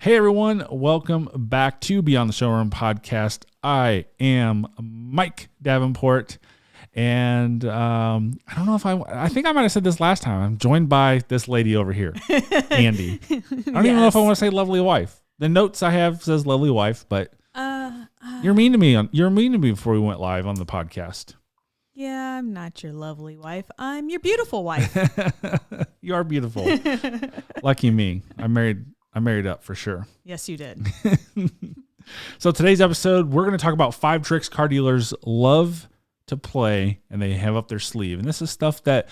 Hey everyone, welcome back to Beyond the Showroom podcast. I am Mike Davenport, and I don't know if I think I might have said this last time. I'm joined by this lady over here, Andy. I don't even know if I want to say lovely wife. The notes I have says lovely wife, but you're mean to me. You're mean to me before we went live on the podcast. Yeah, I'm not your lovely wife. I'm your beautiful wife. You are beautiful. Lucky me. I married up for sure. Yes, you did. So today's episode, we're going to talk about 5 tricks car dealers love to play and they have up their sleeve. And this is stuff that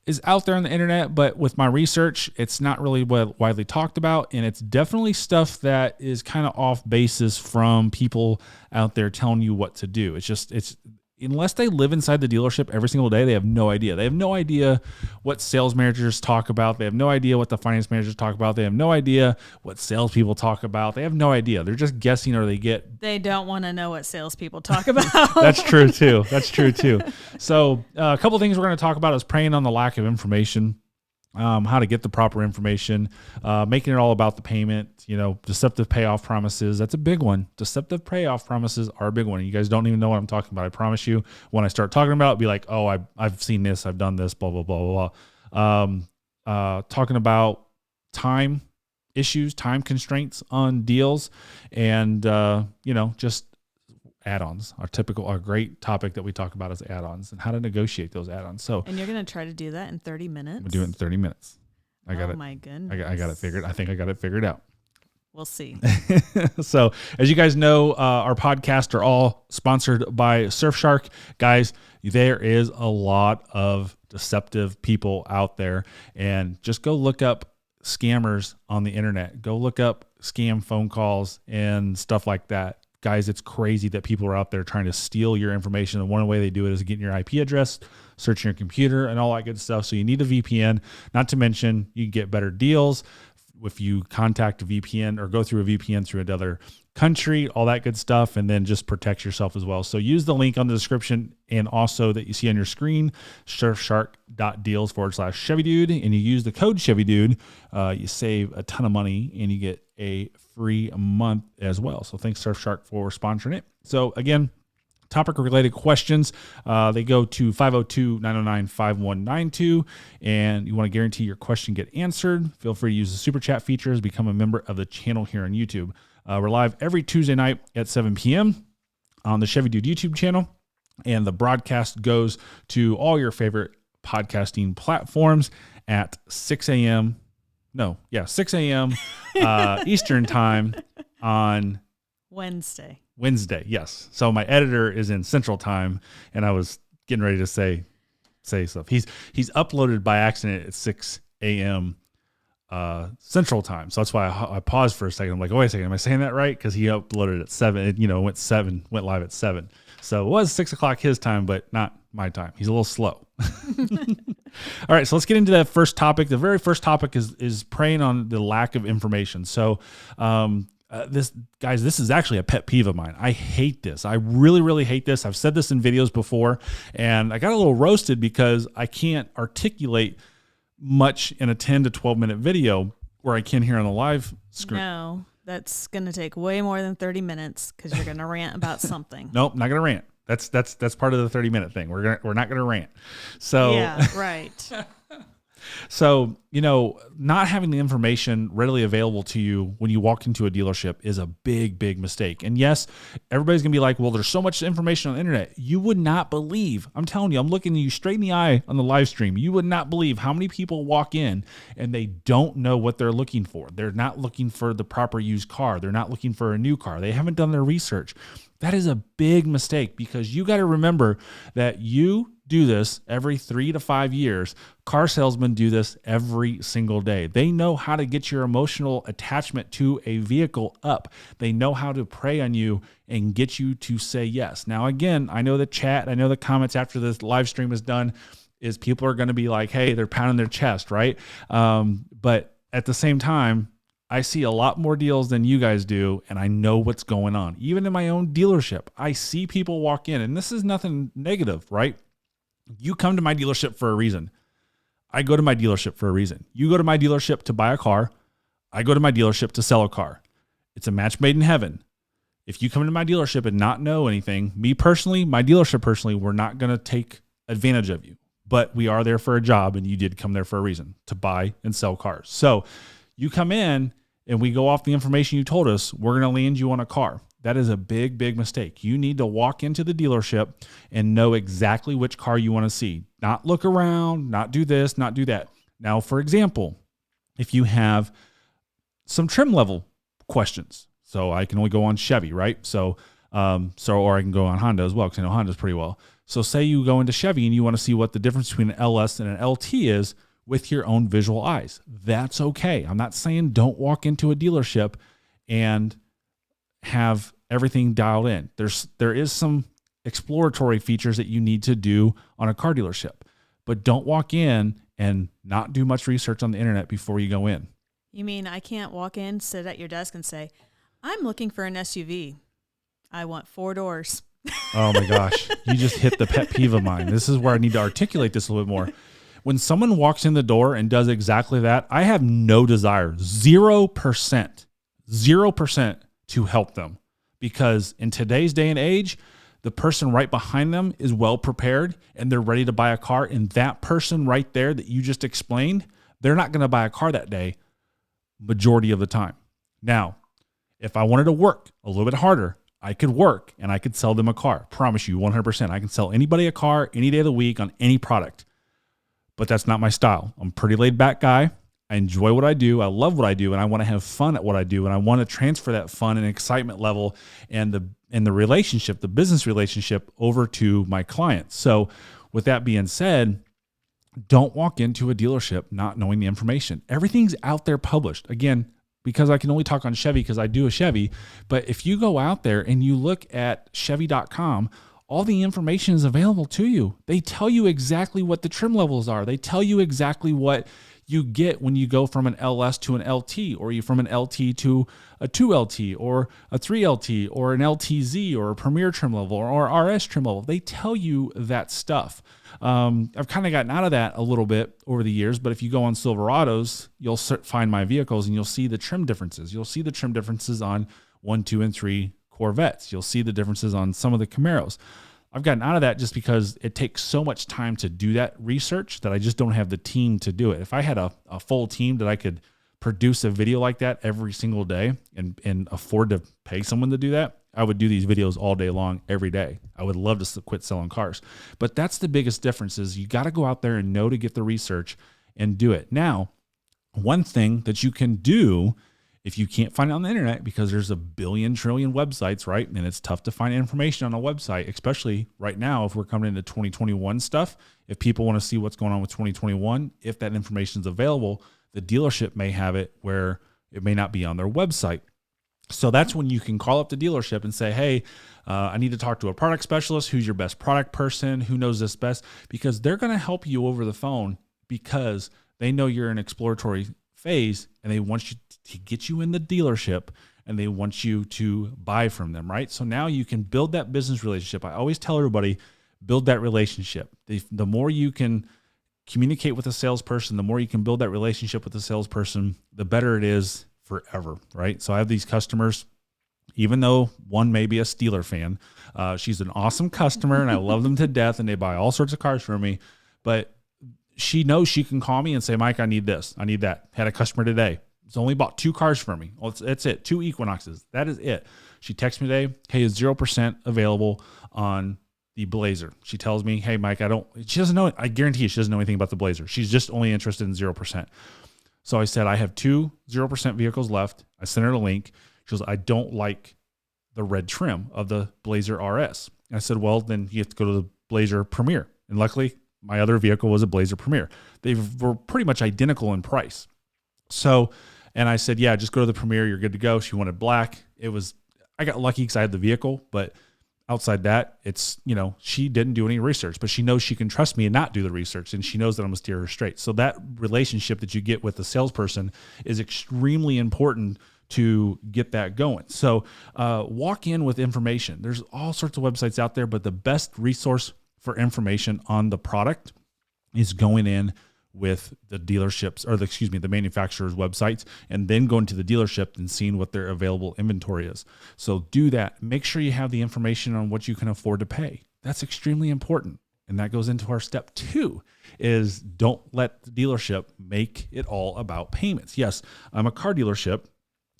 is out there on the internet, but with my research, it's not really widely talked about. And it's definitely stuff that is kind of off basis from people out there telling you what to do. It's unless they live inside the dealership every single day, they have no idea. They have no idea what sales managers talk about. They have no idea what the finance managers talk about. They have no idea what salespeople talk about. They have no idea. They're just guessing, or They don't want to know what salespeople talk about. That's true too. So a couple of things we're going to talk about is preying on the lack of information. How to get the proper information, making it all about the payment, deceptive payoff promises. That's a big one. Deceptive payoff promises are a big one. You guys don't even know what I'm talking about. I promise you, when I start talking about it, be like, oh, I've seen this, I've done this, blah, blah, blah, blah, blah. Talking about time issues, time constraints on deals, and, just add-ons. Our great topic that we talk about is add-ons and how to negotiate those add-ons. And you're going to try to do that in 30 minutes? I'm going to do it in 30 minutes. I got it. Oh my goodness. I got it figured. I think I got it figured out. We'll see. So as you guys know, our podcasts are all sponsored by Surfshark. Guys, there is a lot of deceptive people out there, and just go look up scammers on the internet. Go look up scam phone calls and stuff like that. Guys, it's crazy that people are out there trying to steal your information. And one way they do it is getting your IP address, searching your computer, and all that good stuff. So you need a VPN. Not to mention, you can get better deals if you contact a VPN or go through a VPN through another country, all that good stuff, and then just protect yourself as well. So use the link on the description and also that you see on your screen, surfshark.deals/Chevy Dude, and you use the code Chevy Dude. You save a ton of money and you get a free month as well. So thanks Surfshark for sponsoring it. So again, topic related questions, they go to 502-909-5192, and you want to guarantee your question get answered. Feel free to use the super chat features, become a member of the channel here on YouTube. We're live every Tuesday night at 7 p.m. on the Chevy Dude YouTube channel, and the broadcast goes to all your favorite podcasting platforms at 6 a.m. Eastern time on Wednesday. Yes. So my editor is in Central time, and I was getting ready to say stuff. He's uploaded by accident at 6 a.m. Central time. So that's why I paused for a second. I'm like, oh, wait a second, am I saying that right? Because he uploaded at 7. It went live at 7. So it was 6 o'clock his time, but not my time. He's a little slow. All right, so let's get into that first topic. The very first topic is preying on the lack of information. So this is actually a pet peeve of mine. I hate this. I really, really hate this. I've said this in videos before, and I got a little roasted because I can't articulate much in a 10 to 12 minute video where I can here on the live screen. No, that's going to take way more than 30 minutes because you're going to rant about something. Nope, not going to rant. That's part of the 30-minute thing. We're not going to rant. So yeah, right. So, not having the information readily available to you when you walk into a dealership is a big, big mistake. And yes, everybody's going to be like, well, there's so much information on the internet. You would not believe, I'm telling you, I'm looking you straight in the eye on the live stream. You would not believe how many people walk in and they don't know what they're looking for. They're not looking for the proper used car. They're not looking for a new car. They haven't done their research. That is a big mistake, because you got to remember that you do this every 3 to 5 years. Car salesmen do this every single day. They know how to get your emotional attachment to a vehicle up. They know how to prey on you and get you to say yes. Now, again, I know the chat, I know the comments after this live stream is done is people are going to be like, hey, they're pounding their chest, right? But at the same time, I see a lot more deals than you guys do, and I know what's going on. Even in my own dealership, I see people walk in, and this is nothing negative, right? You come to my dealership for a reason. I go to my dealership for a reason. You go to my dealership to buy a car. I go to my dealership to sell a car. It's a match made in heaven. If you come into my dealership and not know anything, me personally, my dealership personally, we're not going to take advantage of you. But we are there for a job, and you did come there for a reason, to buy and sell cars. So you come in and we go off the information you told us, we're going to land you on a car. That is a big, big mistake. You need to walk into the dealership and know exactly which car you want to see. Not look around, not do this, not do that. Now, for example, if you have some trim level questions, so I can only go on Chevy, right? Or I can go on Honda as well, because I know Honda's pretty well. So say you go into Chevy and you want to see what the difference between an LS and an LT is with your own visual eyes. That's okay. I'm not saying don't walk into a dealership and have everything dialed in. There is some exploratory features that you need to do on a car dealership, but don't walk in and not do much research on the internet before you go in. You mean I can't walk in, sit at your desk and say, I'm looking for an SUV. I want 4 doors. Oh my gosh. You just hit the pet peeve of mine. This is where I need to articulate this a little bit more. When someone walks in the door and does exactly that, I have no desire, 0% to help them, because in today's day and age, the person right behind them is well prepared and they're ready to buy a car. And that person right there that you just explained, they're not going to buy a car that day majority of the time. Now, if I wanted to work a little bit harder, I could work and I could sell them a car. Promise you 100%. I can sell anybody a car any day of the week on any product, but that's not my style. I'm a pretty laid back guy. I enjoy what I do. I love what I do, and I want to have fun at what I do. And I want to transfer that fun and excitement level and the relationship, the business relationship, over to my clients. So with that being said, don't walk into a dealership not knowing the information. Everything's out there published. Again, because I can only talk on Chevy because I do a Chevy. But if you go out there and you look at Chevy.com, all the information is available to you. They tell you exactly what the trim levels are. They tell you exactly what you get when you go from an LS to an LT, or you from an LT to a 2LT or a 3LT or an LTZ or a Premier trim level or RS trim level. They tell you that stuff. I've kind of gotten out of that a little bit over the years, but if you go on Silverados, you'll find my vehicles and you'll see the trim differences. You'll see the trim differences on 1, 2, and 3 Corvettes. You'll see the differences on some of the Camaros. I've gotten out of that just because it takes so much time to do that research that I just don't have the team to do it. If I had a full team that I could produce a video like that every single day and afford to pay someone to do that, I would do these videos all day long, every day. I would love to quit selling cars. But that's the biggest difference, is you got to go out there and know to get the research and do it. Now, one thing that you can do if you can't find it on the internet, because there's a billion trillion websites, right? And it's tough to find information on a website, especially right now if we're coming into 2021 stuff. If people want to see what's going on with 2021, if that information is available, the dealership may have it where it may not be on their website. So that's when you can call up the dealership and say, hey, I need to talk to a product specialist. Who's your best product person? Who knows this best? Because they're going to help you over the phone, because they know you're in exploratory phase and they want you to get you in the dealership and they want you to buy from them, right? So now you can build that business relationship. I always tell everybody, build that relationship. The more you can communicate with a salesperson, the more you can build that relationship with the salesperson, the better it is forever, right? So I have these customers, even though one may be a Steeler fan, she's an awesome customer and I love them to death and they buy all sorts of cars from me, but she knows she can call me and say, Mike, I need this, I need that. Had a customer today. It's only bought 2 cars for me. Well, that's it. 2 Equinoxes. That is it. She texts me today, hey, is 0% available on the Blazer? She tells me, hey, Mike, she doesn't know. I guarantee you she doesn't know anything about the Blazer. She's just only interested in 0%. So I said, I have 2 0% vehicles left. I sent her the link. She goes, I don't like the red trim of the Blazer RS. And I said, well, then you have to go to the Blazer Premier. And luckily, my other vehicle was a Blazer Premier. They were pretty much identical in price. So, and I said, yeah, just go to the Premier. You're good to go. She wanted black. I got lucky because I had the vehicle, but outside that, she didn't do any research, but she knows she can trust me and not do the research. And she knows that I'm going to steer her straight. So that relationship that you get with the salesperson is extremely important to get that going. So walk in with information. There's all sorts of websites out there, but the best resource for information on the product is going in with the dealerships or the manufacturer's websites, and then going to the dealership and seeing what their available inventory is. So do that. Make sure you have the information on what you can afford to pay. That's extremely important. And that goes into our step 2 is don't let the dealership make it all about payments. Yes, I'm a car dealership,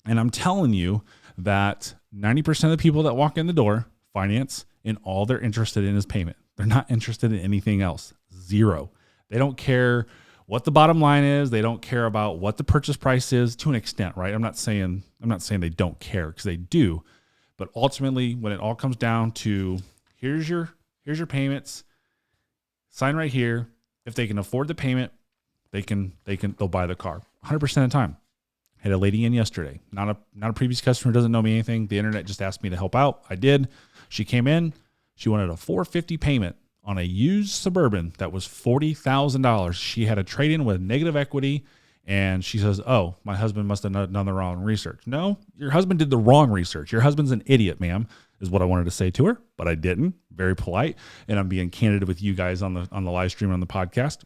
and I'm telling you that 90% of the people that walk in the door finance, and all they're interested in is payment. They're not interested in anything else. Zero. They don't care what the bottom line is. They don't care about what the purchase price is, to an extent, right? I'm not saying they don't care, because they do. But ultimately, when it all comes down to here's your payments, sign right here. If they can afford the payment, they'll buy the car 100% of the time. Had a lady in yesterday, not a previous customer, doesn't know me anything. The internet just asked me to help out. I did. She came in. She wanted a $450 payment on a used Suburban that was $40,000. She had a trade-in with negative equity, and she says, "Oh, my husband must have done the wrong research." No, your husband did the wrong research. Your husband's an idiot, ma'am, is what I wanted to say to her, but I didn't. Very polite, and I'm being candid with you guys on the live stream on the podcast.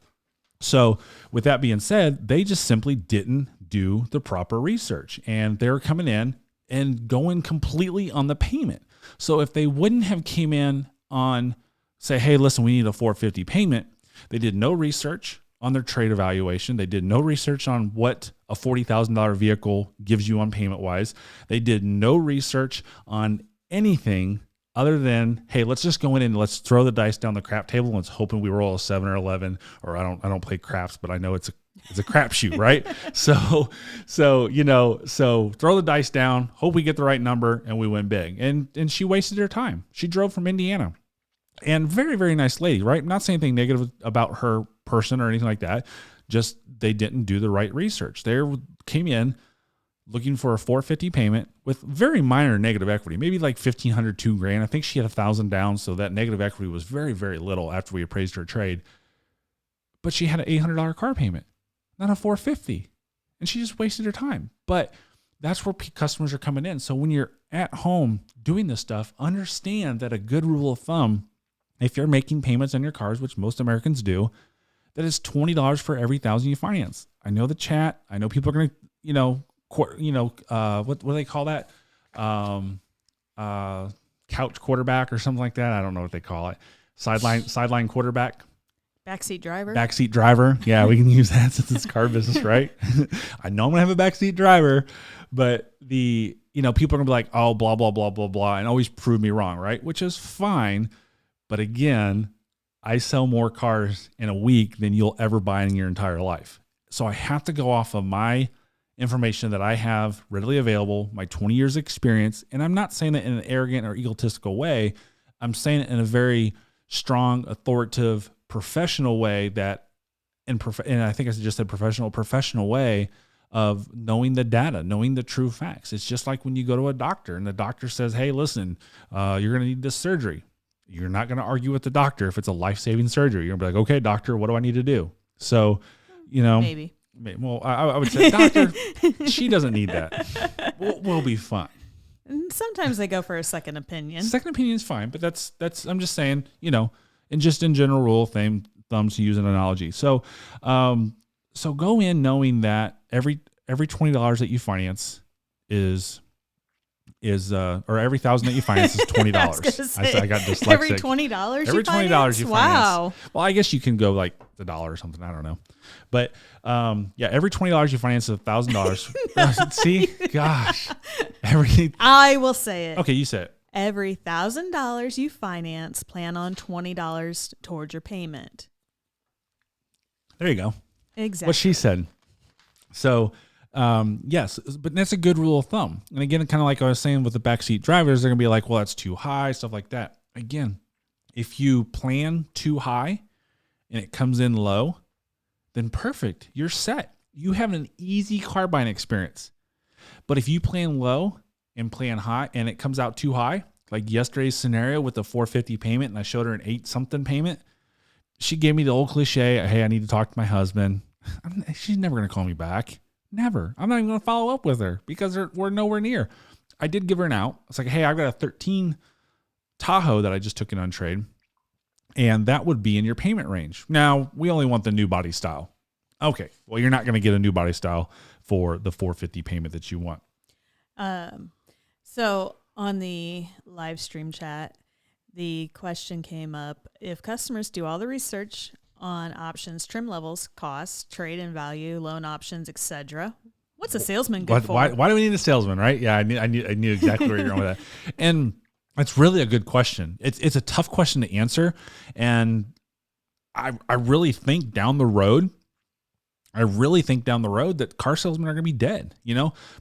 So with that being said, they just simply didn't do the proper research, and they're coming in and going completely on the payment. So if they wouldn't have came in on, say, hey, listen, we need a $450 payment, they did no research on their trade evaluation. They did no research on what a $40,000 vehicle gives you on payment wise. They did no research on anything other than, hey, let's just go in and let's throw the dice down the crap table and let's hoping we roll a 7 or 11, or I don't play craps, but I know it's a crapshoot, right? So throw the dice down, hope we get the right number, and we win big. And she wasted her time. She drove from Indiana, and very, very nice lady, right? I'm not saying anything negative about her person or anything like that. Just they didn't do the right research. They came in looking for a $450 payment with very minor negative equity, maybe like $1,500, $2,000. I think she had $1,000 down, so that negative equity was very, very little after we appraised her trade. But she had an $800 car payment, not a $450, and she just wasted her time. But that's where customers are coming in. So when you're at home doing this stuff, understand that a good rule of thumb, if you're making payments on your cars, which most Americans do, that is $20 for every $1,000 you finance. I know the chat. I know people are going to, what do they call that? Couch quarterback or something like that. I don't know what they call it. Sideline quarterback. Backseat driver. Backseat driver. Yeah, we can use that since it's car business, right? I know I'm going to have a backseat driver, but people are going to be like, oh, blah, blah, blah, blah, blah, and always prove me wrong, right? Which is fine. But again, I sell more cars in a week than you'll ever buy in your entire life. So I have to go off of my information that I have readily available, my 20 years experience. And I'm not saying it in an arrogant or egotistical way. I'm saying it in a very strong, authoritative, professional way and I think I just said professional way of knowing the data, knowing the true facts. It's just like when you go to a doctor and the doctor says, hey, listen, you're going to need this surgery. You're not going to argue with the doctor if it's a life-saving surgery. You're going to be like, okay, doctor, what do I need to do? So, maybe. Well, I would say, doctor, she doesn't need that. We'll be fine. And sometimes they go for a second opinion. Second opinion is fine, but that's I'm just saying, and just in general rule of thumbs to use an analogy. So go in knowing that every $20 that you finance is or every $1,000 that you finance is $20. I got dyslexic. Every $20 you finance. Wow. Well, I guess you can go like the dollar or something. I don't know. But every $20 you finance is $1,000. See? Gosh. I will say it. Okay, you say it. Every $1,000 you finance, plan on $20 towards your payment. There you go. Exactly. What she said. So yes, but that's a good rule of thumb. And again, kind of like I was saying with the backseat drivers, they're going to be like, well, that's too high, stuff like that. Again, if you plan too high and it comes in low, then perfect. You're set. You have an easy car buying experience. But if you plan low and plan high and it comes out too high, like yesterday's scenario with the $450 payment, and I showed her an 8-something payment, she gave me the old cliche, hey, I need to talk to my husband. She's never going to call me back. Never. I'm not even going to follow up with her because we're nowhere near. I did give her an out. It's like, hey, I've got a 13 Tahoe that I just took in on trade, and that would be in your payment range. Now, we only want the new body style. Okay. Well, you're not going to get a new body style for the $450 payment that you want. So on the live stream chat, the question came up, if customers do all the research on options, trim levels, costs, trade and value, loan options, etc., what's a salesman good for? Why do we need a salesman, right? Yeah, I knew exactly where you're going with that. And it's really a good question. It's a tough question to answer. And I really think down the road, that car salesmen are going to be dead,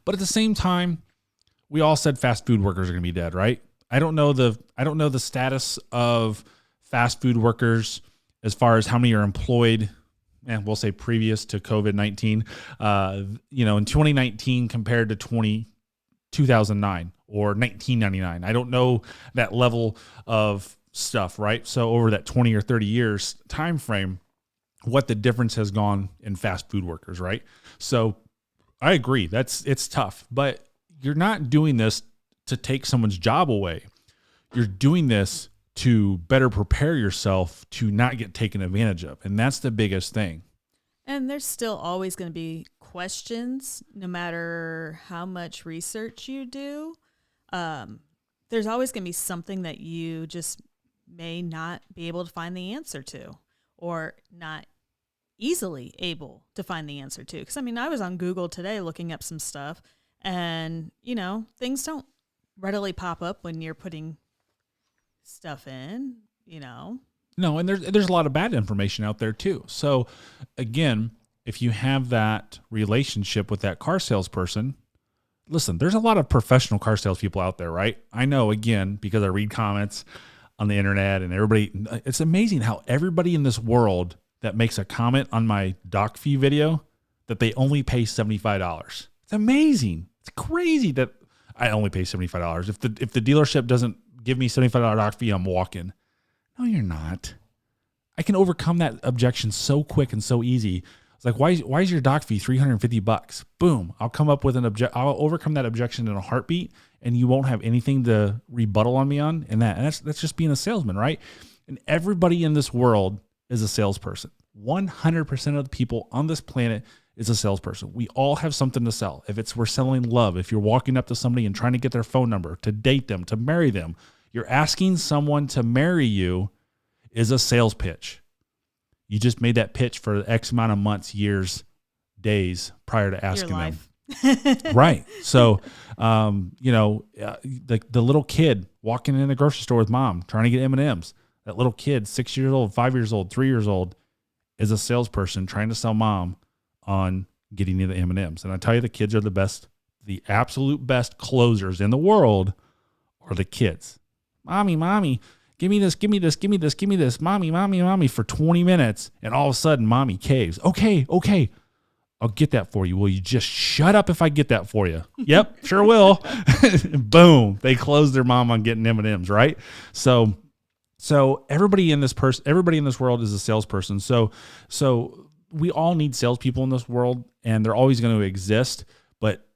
But at the same time, we all said fast food workers are going to be dead, right? I don't know the status of fast food workers as far as how many are employed, and we'll say previous to COVID-19, in 2019 compared to 2009 or 1999. I don't know that level of stuff, right? So over that 20 or 30 years time frame, what the difference has gone in fast food workers, right? So I agree, it's tough, but you're not doing this to take someone's job away. You're doing this to better prepare yourself to not get taken advantage of. And that's the biggest thing. And there's still always going to be questions, no matter how much research you do. There's always going to be something that you just may not be able to find the answer to, or not easily able to find the answer to. Because, I was on Google today looking up some stuff, and, things don't readily pop up when you're putting stuff in, No, and there's a lot of bad information out there too. So again, if you have that relationship with that car salesperson, listen, there's a lot of professional car salespeople out there, right? I know, again, because I read comments on the internet and everybody, it's amazing how everybody in this world that makes a comment on my doc fee video that they only pay $75. It's amazing. It's crazy that I only pay $75. If the dealership doesn't give me $75 doc fee, I'm walking. No, you're not. I can overcome that objection so quick and so easy. It's like, why is your doc fee $350? Boom. I'll come up with I'll overcome that objection in a heartbeat, and you won't have anything to rebuttal on me on. And that's just being a salesman, right? And everybody in this world is a salesperson. 100% of the people on this planet is a salesperson. We all have something to sell. If we're selling love, if you're walking up to somebody and trying to get their phone number, to date them, to marry them, you're asking someone to marry you is a sales pitch. You just made that pitch for X amount of months, years, days prior to asking them. Right. So, the little kid walking in the grocery store with mom, trying to get M&Ms. That little kid, 6 years old, 5 years old, 3 years old, is a salesperson trying to sell mom on getting you the M&Ms. And I tell you, the kids are the best, the absolute best closers in the world are the kids. Mommy, give me this, mommy, for 20 minutes. And all of a sudden, mommy caves. Okay, I'll get that for you. Will you just shut up if I get that for you? Yep, sure will. Boom. They close their mom on getting M&Ms, right? So everybody in this world is a salesperson. So we all need salespeople in this world, and they're always going to exist, but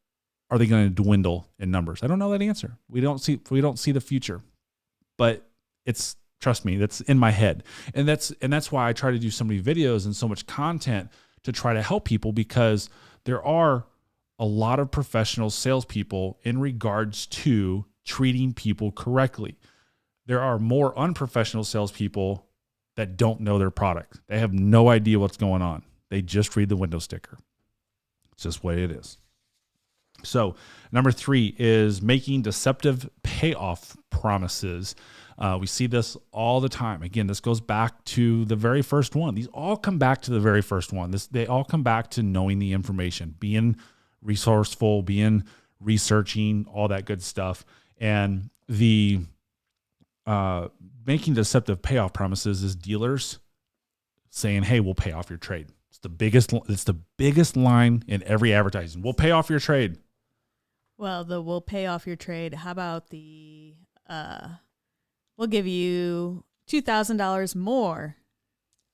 are they going to dwindle in numbers? I don't know that answer. We don't see the future, but trust me, that's in my head. And that's why I try to do so many videos and so much content to try to help people, because there are a lot of professional salespeople in regards to treating people correctly. There are more unprofessional salespeople that don't know their product. They have no idea what's going on. They just read the window sticker. It's just the way it is. So number 3 is making deceptive payoff promises. We see this all the time. Again, this goes back to the very first one. These all come back to the very first one. They all come back to knowing the information, being resourceful, being researching, all that good stuff. And the making deceptive payoff promises is dealers saying, "Hey, we'll pay off your trade." It's the biggest line in every advertising. We'll pay off your trade. Well, we'll pay off your trade. How about we'll give you $2,000 more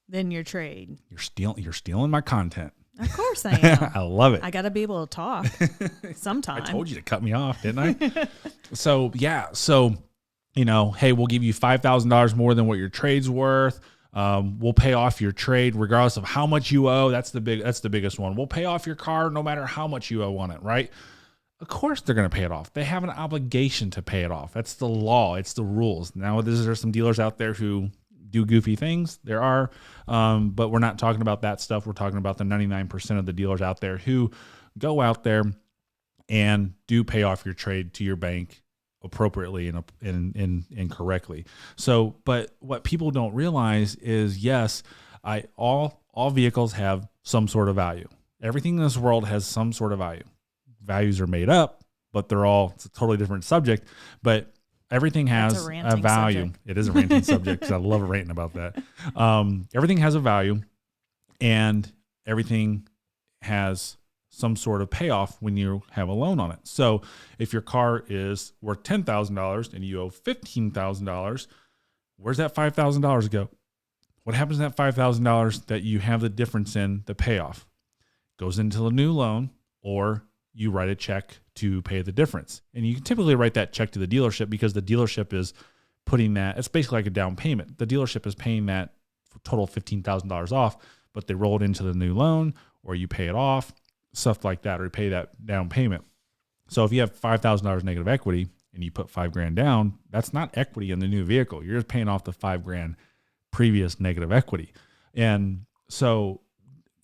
than your trade. You're stealing my content. Of course I am. I love it. I got to be able to talk sometime. I told you to cut me off, didn't I? So, hey, we'll give you $5,000 more than what your trade's worth. We'll pay off your trade regardless of how much you owe. That's the biggest one. We'll pay off your car no matter how much you owe on it, right? Of course they're going to pay it off. They have an obligation to pay it off. That's the law. It's the rules. Now, there's some dealers out there who do goofy things. There are, but we're not talking about that stuff. We're talking about the 99% of the dealers out there who go out there and do pay off your trade to your bank appropriately and correctly. So, but what people don't realize is, yes, all vehicles have some sort of value. Everything in this world has some sort of value. Values are made up, but it's a totally different subject. But everything has a value. Subject. It is a ranting subject because I love ranting about that. Everything has a value, and everything has some sort of payoff when you have a loan on it. So if your car is worth $10,000 and you owe $15,000, where's that $5,000 go? What happens to that $5,000 that you have the difference in the payoff? Goes into the new loan, or you write a check to pay the difference. And you can typically write that check to the dealership because the dealership is putting that, it's basically like a down payment. The dealership is paying that total $15,000 off, but they roll it into the new loan, or you pay it off, stuff like that, or you pay that down payment. So if you have $5,000 negative equity and you put $5,000 down, that's not equity in the new vehicle. You're just paying off the $5,000 previous negative equity. And so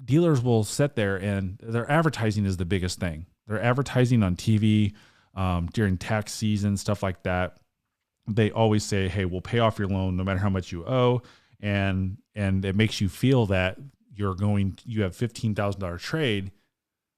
dealers will sit there, and their advertising is the biggest thing. They're advertising on TV during tax season, stuff like that. They always say, hey, we'll pay off your loan no matter how much you owe. And it makes you feel that you have $15,000 trade,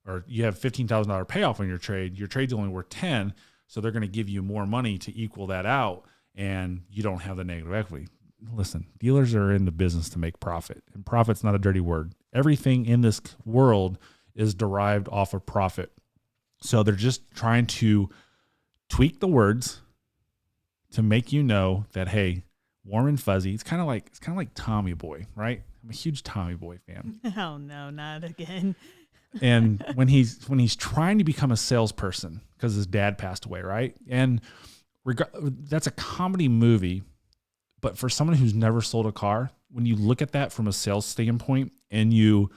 or you have $15,000 payoff on your trade. Your trade's only worth 10. So they're going to give you more money to equal that out, and you don't have the negative equity. Listen, dealers are in the business to make profit, and profit's not a dirty word. Everything in this world is derived off of profit. So they're just trying to tweak the words to make you know that, hey, warm and fuzzy. It's kind of like Tommy Boy, right? I'm a huge Tommy Boy fan. Oh no, not again. And when he's trying to become a salesperson because his dad passed away, right? And that's a comedy movie, but for someone who's never sold a car, when you look at that from a sales standpoint and you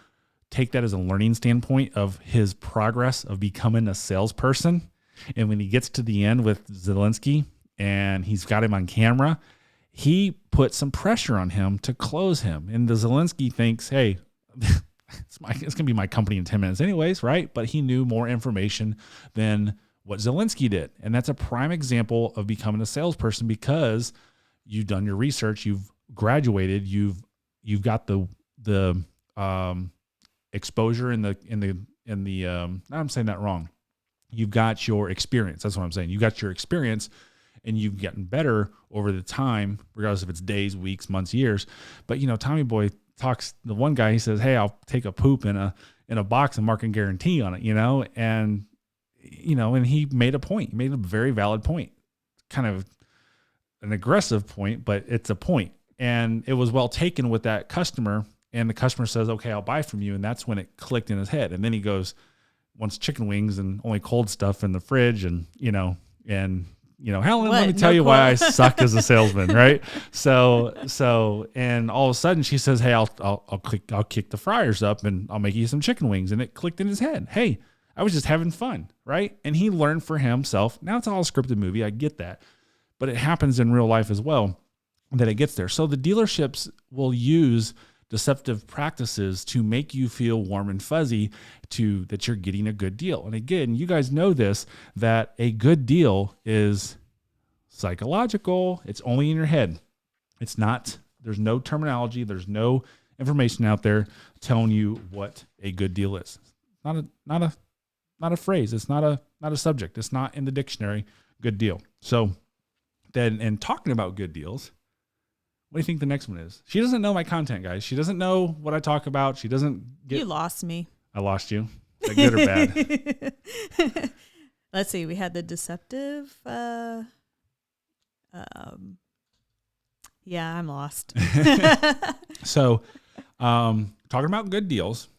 take that as a learning standpoint of his progress of becoming a salesperson, and when he gets to the end with Zelensky and he's got him on camera, he put some pressure on him to close him. And the Zelensky thinks, hey, it's going to be my company in 10 minutes anyways, right? But he knew more information than what Zelensky did. And that's a prime example of becoming a salesperson because you've done your research, you've graduated, you've got the exposure in the I'm saying that wrong. You've got your experience. That's what I'm saying. You got your experience, and you've gotten better over the time, regardless if it's days, weeks, months, years. But Tommy Boy talks. The one guy, he says, "Hey, I'll take a poop in a box and mark and guarantee on it," and he made a point. He made a very valid point, kind of an aggressive point, but it's a point, and it was well taken with that customer. And the customer says, "Okay, I'll buy from you," and that's when it clicked in his head. And then he goes, wants chicken wings and only cold stuff in the fridge, and Helen, let me tell you why I suck as a salesman, right? So, and all of a sudden she says, "Hey, I'll kick the fryers up and I'll make you some chicken wings." And it clicked in his head. Hey, I was just having fun, right? And he learned for himself. Now it's all a scripted movie. I get that, but it happens in real life as well that it gets there. So the dealerships will use deceptive practices to make you feel warm and fuzzy that you're getting a good deal. And again, you guys know this, that a good deal is psychological. It's only in your head. It's not, there's no terminology. There's no information out there telling you what a good deal is. Not a phrase. It's not a subject. It's not in the dictionary. Good deal. So then, and talking about good deals, what do you think the next one is? She doesn't know my content, guys. She doesn't know what I talk about. She doesn't get... You lost me. I lost you. Is that good or bad? Let's see. We had the Deceptive. Yeah, I'm lost. So, talking about good deals,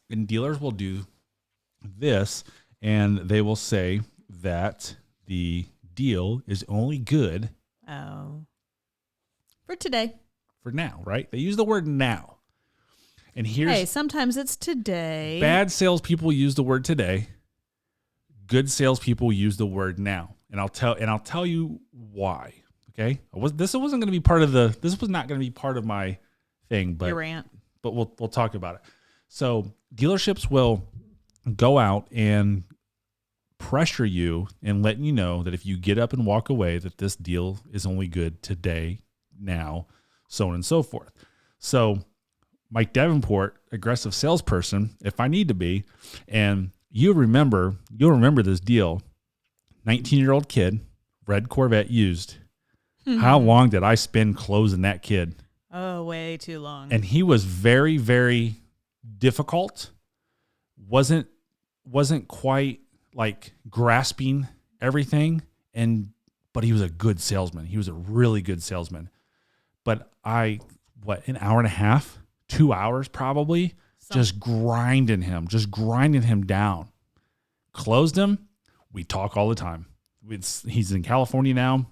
and dealers will do this, and they will say that the deal is only good... Oh. For today. for now, right? They use the word now. And here's sometimes it's today. Bad salespeople use the word today. Good salespeople use the word now. And I'll tell you why. Okay? This was not going to be part of my thing, but your rant. But we'll talk about it. So dealerships will go out and pressure you and letting you know that if you get up and walk away, that this deal is only good today, now, so on and so forth. So Mike Davenport, aggressive salesperson, if I need to be, and you'll remember this deal, 19-year-old kid, red Corvette used. How long did I spend closing that kid? Oh, way too long. And he was very, very difficult. Wasn't quite like grasping everything, but he was a good salesman. He was a really good salesman. But an hour and a half, 2 hours probably, just grinding him down. Closed him. We talk all the time. He's in California now.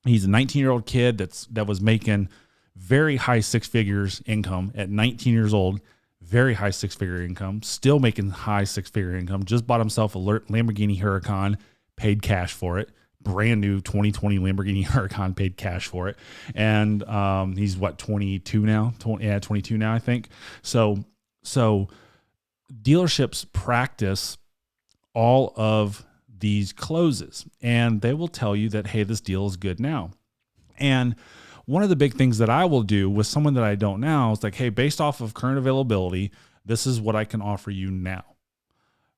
He's a 19-year-old kid that was making very high six figures income at 19 years old. Very high six-figure income. Still making high six-figure income. Just bought himself a Lamborghini Huracan. Paid cash for it. Brand new 2020 Lamborghini Huracan, paid cash for it. And he's 22 now? 22 now, I think. So dealerships practice all of these closes, and they will tell you that, hey, this deal is good now. And one of the big things that I will do with someone that I don't know is like, hey, based off of current availability, this is what I can offer you now.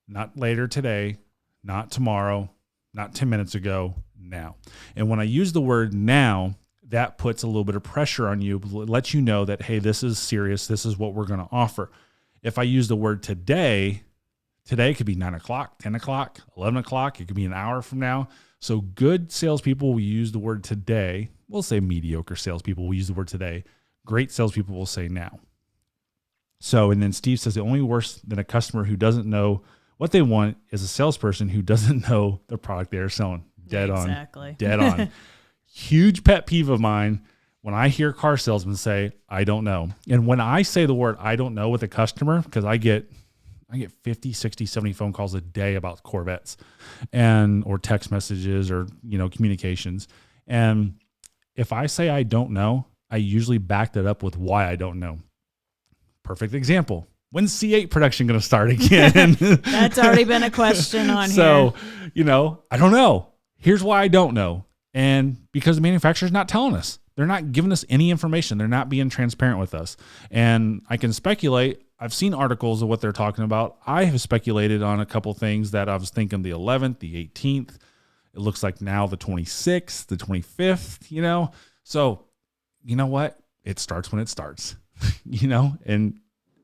Not later today, not tomorrow, not 10 minutes ago, now. And when I use the word now, that puts a little bit of pressure on you, lets you know that, hey, this is serious. This is what we're going to offer. If I use the word today could be 9 o'clock, 10 o'clock, 11 o'clock. It could be an hour from now. So good salespeople will use the word today. We'll say mediocre salespeople will use the word today. Great salespeople will say now. So, and then Steve says the only worse than a customer who doesn't know what they want is a salesperson who doesn't know the product they are selling. Dead on. Huge pet peeve of mine when I hear car salesmen say, I don't know. And when I say the word I don't know with a customer, because I get 50, 60, 70 phone calls a day about Corvettes or text messages or, communications. And if I say I don't know, I usually back that up with why I don't know. Perfect example. When's C8 production going to start again? That's already been a question on here. So, I don't know. Here's why I don't know. And because the manufacturer's not telling us. They're not giving us any information. They're not being transparent with us. And I can speculate. I've seen articles of what they're talking about. I have speculated on a couple things that I was thinking the 11th, the 18th. It looks like now the 26th, the 25th, So, you know what? It starts when it starts, and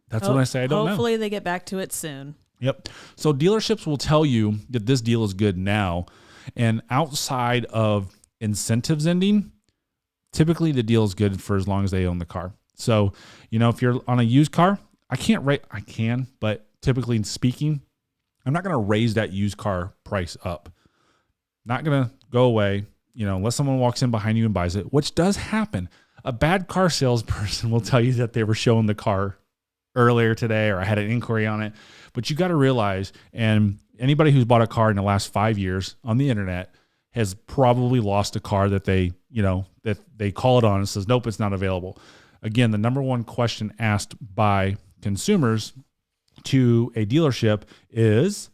that's when I say I don't know. Hopefully they get back to it soon. Yep. So dealerships will tell you that this deal is good now. And outside of incentives ending, typically the deal is good for as long as they own the car. So, if you're on a used car, I can, but typically speaking, I'm not going to raise that used car price up. Not going to go away, unless someone walks in behind you and buys it, which does happen. A bad car salesperson will tell you that they were showing the car earlier today, or I had an inquiry on it. But you got to realize, and anybody who's bought a car in the last 5 years on the internet has probably lost a car that they call it on and says, nope, it's not available. Again, the number one question asked by consumers to a dealership is,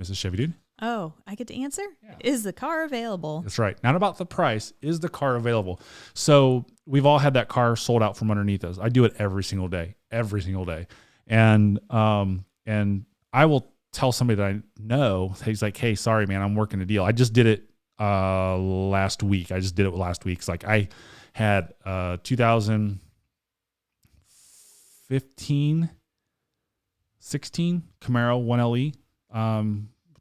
Mrs. Chevy Dude? Oh, I get to answer? Yeah. Is the car available? That's right. Not about the price. Is the car available? So we've all had that car sold out from underneath us. I do it every single day. And I will tell somebody that I know, he's like, hey, sorry, man, I'm working a deal. I just did it last week. It's like I had 2015, 16 Camaro 1LE,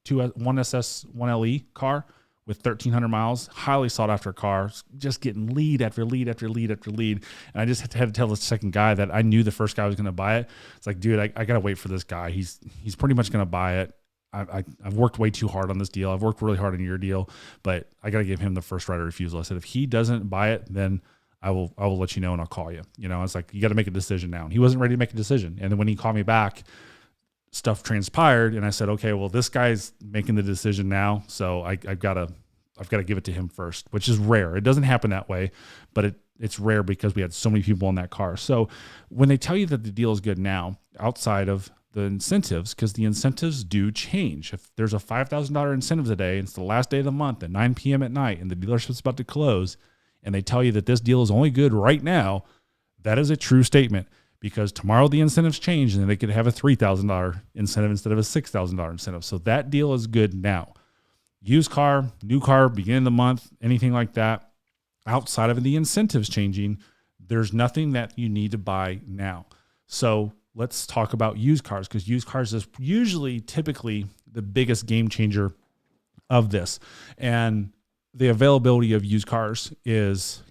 1SS 1LE car with 1,300 miles, highly sought after car, just getting lead after lead after lead after lead. And I just had to tell the second guy that I knew the first guy was going to buy it. It's like, dude, I got to wait for this guy. He's pretty much going to buy it. I've worked way too hard on this deal. I've worked really hard on your deal, but I got to give him the first right of refusal. I said, if he doesn't buy it, then I will let you know and I'll call you. You know, it's like, you got to make a decision now. And he wasn't ready to make a decision. And then when he called me back, stuff transpired and I said, okay, well, this guy's making the decision now. So I've got to give it to him first, which is rare. It doesn't happen that way, but it's rare because we had so many people in that car. So when they tell you that the deal is good now, outside of the incentives, because the incentives do change. If there's a $5,000 incentive today, and it's the last day of the month at 9 p.m. at night, and the dealership's about to close, and they tell you that this deal is only good right now, that is a true statement, because tomorrow the incentives change and they could have a $3,000 incentive instead of a $6,000 incentive. So that deal is good now. Used car, new car, beginning of the month, anything like that, outside of the incentives changing, there's nothing that you need to buy now. So let's talk about used cars, because used cars is usually typically the biggest game changer of this. And the availability of used cars is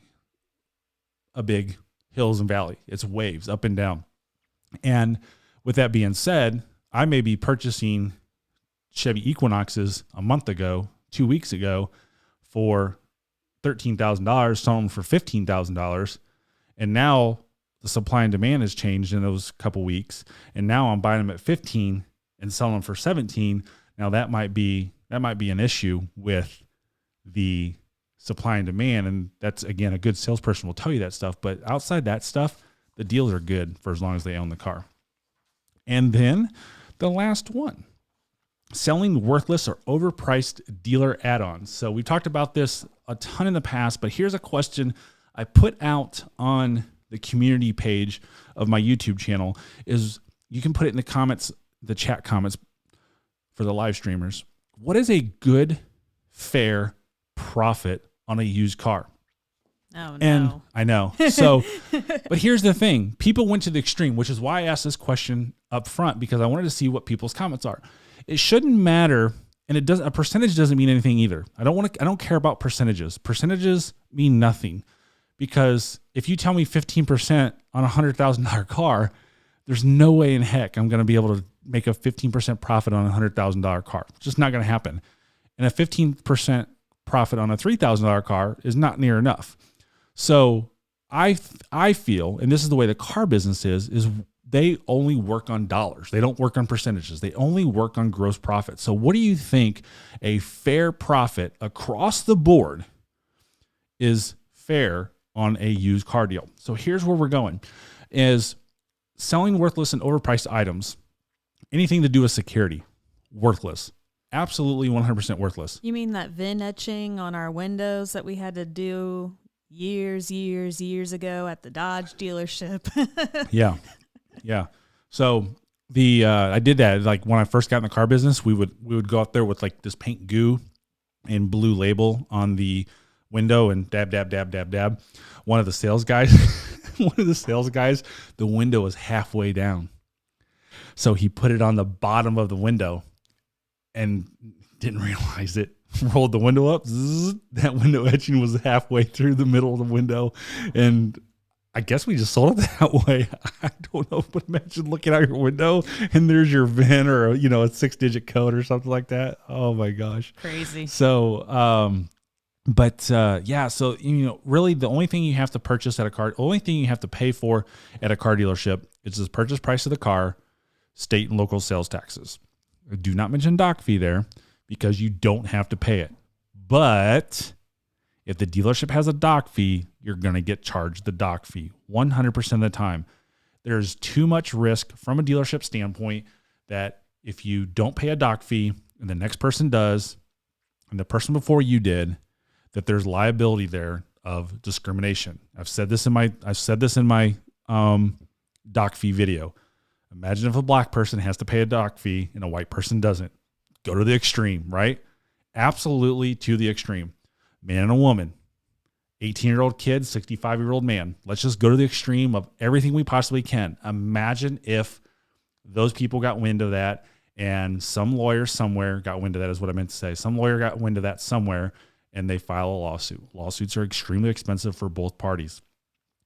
a big hills and valley. It's waves up and down. And with that being said, I may be purchasing Chevy Equinoxes a month ago, 2 weeks ago, for $13,000, selling them for $15,000. And now the supply and demand has changed in those couple weeks. And now I'm buying them at 15 and selling them for 17. Now that might be an issue with the supply and demand. And that's, again, a good salesperson will tell you that stuff. But outside that stuff, the deals are good for as long as they own the car. And then the last one, selling worthless or overpriced dealer add-ons. So we talked about this a ton in the past, but here's a question I put out on the community page of my YouTube channel. Is you can put it in the comments, the chat comments for the live streamers. What is a good, fair profit on a used car? Oh, no. And I know. So, but here's the thing. People went to the extreme, which is why I asked this question up front, because I wanted to see what people's comments are. It shouldn't matter. And a percentage doesn't mean anything either. I don't care about percentages. Percentages mean nothing, because if you tell me 15% on a $100,000 car, there's no way in heck I'm going to be able to make a 15% profit on a $100,000 car. It's just not going to happen. And a 15% profit on a $3,000 car is not near enough. So I feel, and this is the way the car business is they only work on dollars. They don't work on percentages. They only work on gross profit. So what do you think a fair profit across the board is fair on a used car deal? So here's where we're going, is selling worthless and overpriced items, anything to do with security, worthless. Absolutely 100% worthless. You mean that VIN etching on our windows that we had to do years ago at the Dodge dealership? Yeah. So I did that. Like when I first got in the car business, we would go out there with like this paint goo and blue label on the window and dab. One of the sales guys, the window was halfway down. So he put it on the bottom of the window and didn't realize it. Rolled the window up. Zzz, that window etching was halfway through the middle of the window. And I guess we just sold it that way. I don't know, but imagine looking out your window and there's your VIN or, a 6-digit code or something like that. Oh my gosh. Crazy. So, so, really the only thing you have to purchase at only thing you have to pay for at a car dealership is the purchase price of the car, state and local sales taxes. Do not mention dock fee there, because you don't have to pay it. But if the dealership has a dock fee, you're going to get charged the dock fee 100% of the time. There's too much risk from a dealership standpoint that if you don't pay a dock fee and the next person does, and the person before you did, that there's liability there of discrimination. I've said this in my dock fee video. Imagine if a black person has to pay a dock fee and a white person doesn't. Go to the extreme, right? Absolutely to the extreme. Man and a woman, 18-year-old kid, 65-year-old man. Let's just go to the extreme of everything we possibly can. Imagine if those people got wind of that and some lawyer somewhere got wind of that, is what I meant to say. Some lawyer got wind of that somewhere and they file a lawsuit. Lawsuits are extremely expensive for both parties.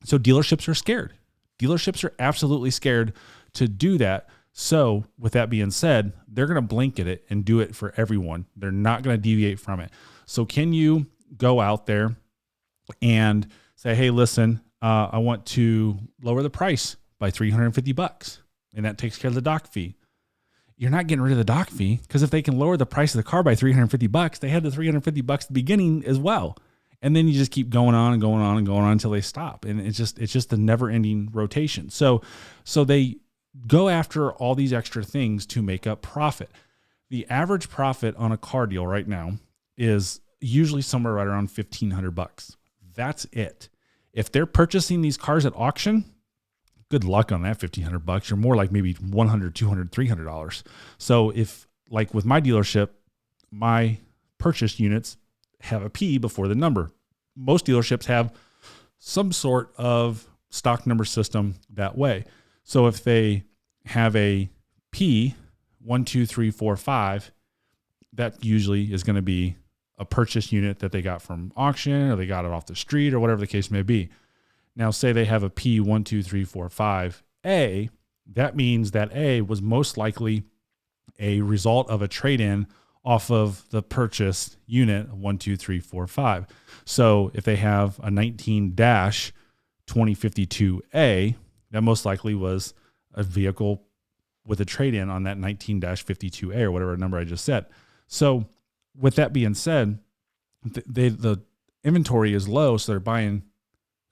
So dealerships are scared. Dealerships are absolutely scared to do that. So with that being said, they're going to blanket it and do it for everyone. They're not going to deviate from it. So can you go out there and say, hey, listen, I want to lower the price by $350, and that takes care of the dock fee. You're not getting rid of the dock fee, because if they can lower the price of the car by $350, they had the $350 at the beginning as well. And then you just keep going on and going on and going on until they stop. And it's just a never ending rotation. So they go after all these extra things to make up profit. The average profit on a car deal right now is usually somewhere right around $1,500. That's it. If they're purchasing these cars at auction, good luck on that $1,500. You're more like maybe $100, $200, $300. So if, like with my dealership, my purchased units have a P before the number. Most dealerships have some sort of stock number system that way. So if they have a P 1, 2, 3, 4, 5, that usually is going to be a purchase unit that they got from auction, or they got it off the street, or whatever the case may be. Now, say they have a P 1, 2, 3, 4, 5 A, that means that A was most likely a result of a trade-in off of the purchased unit 1, 2, 3, 4, 5. So if they have a 19-2052A, that most likely was a vehicle with a trade-in on that 19-52A, or whatever number I just said. So with that being said, the inventory is low, so they're buying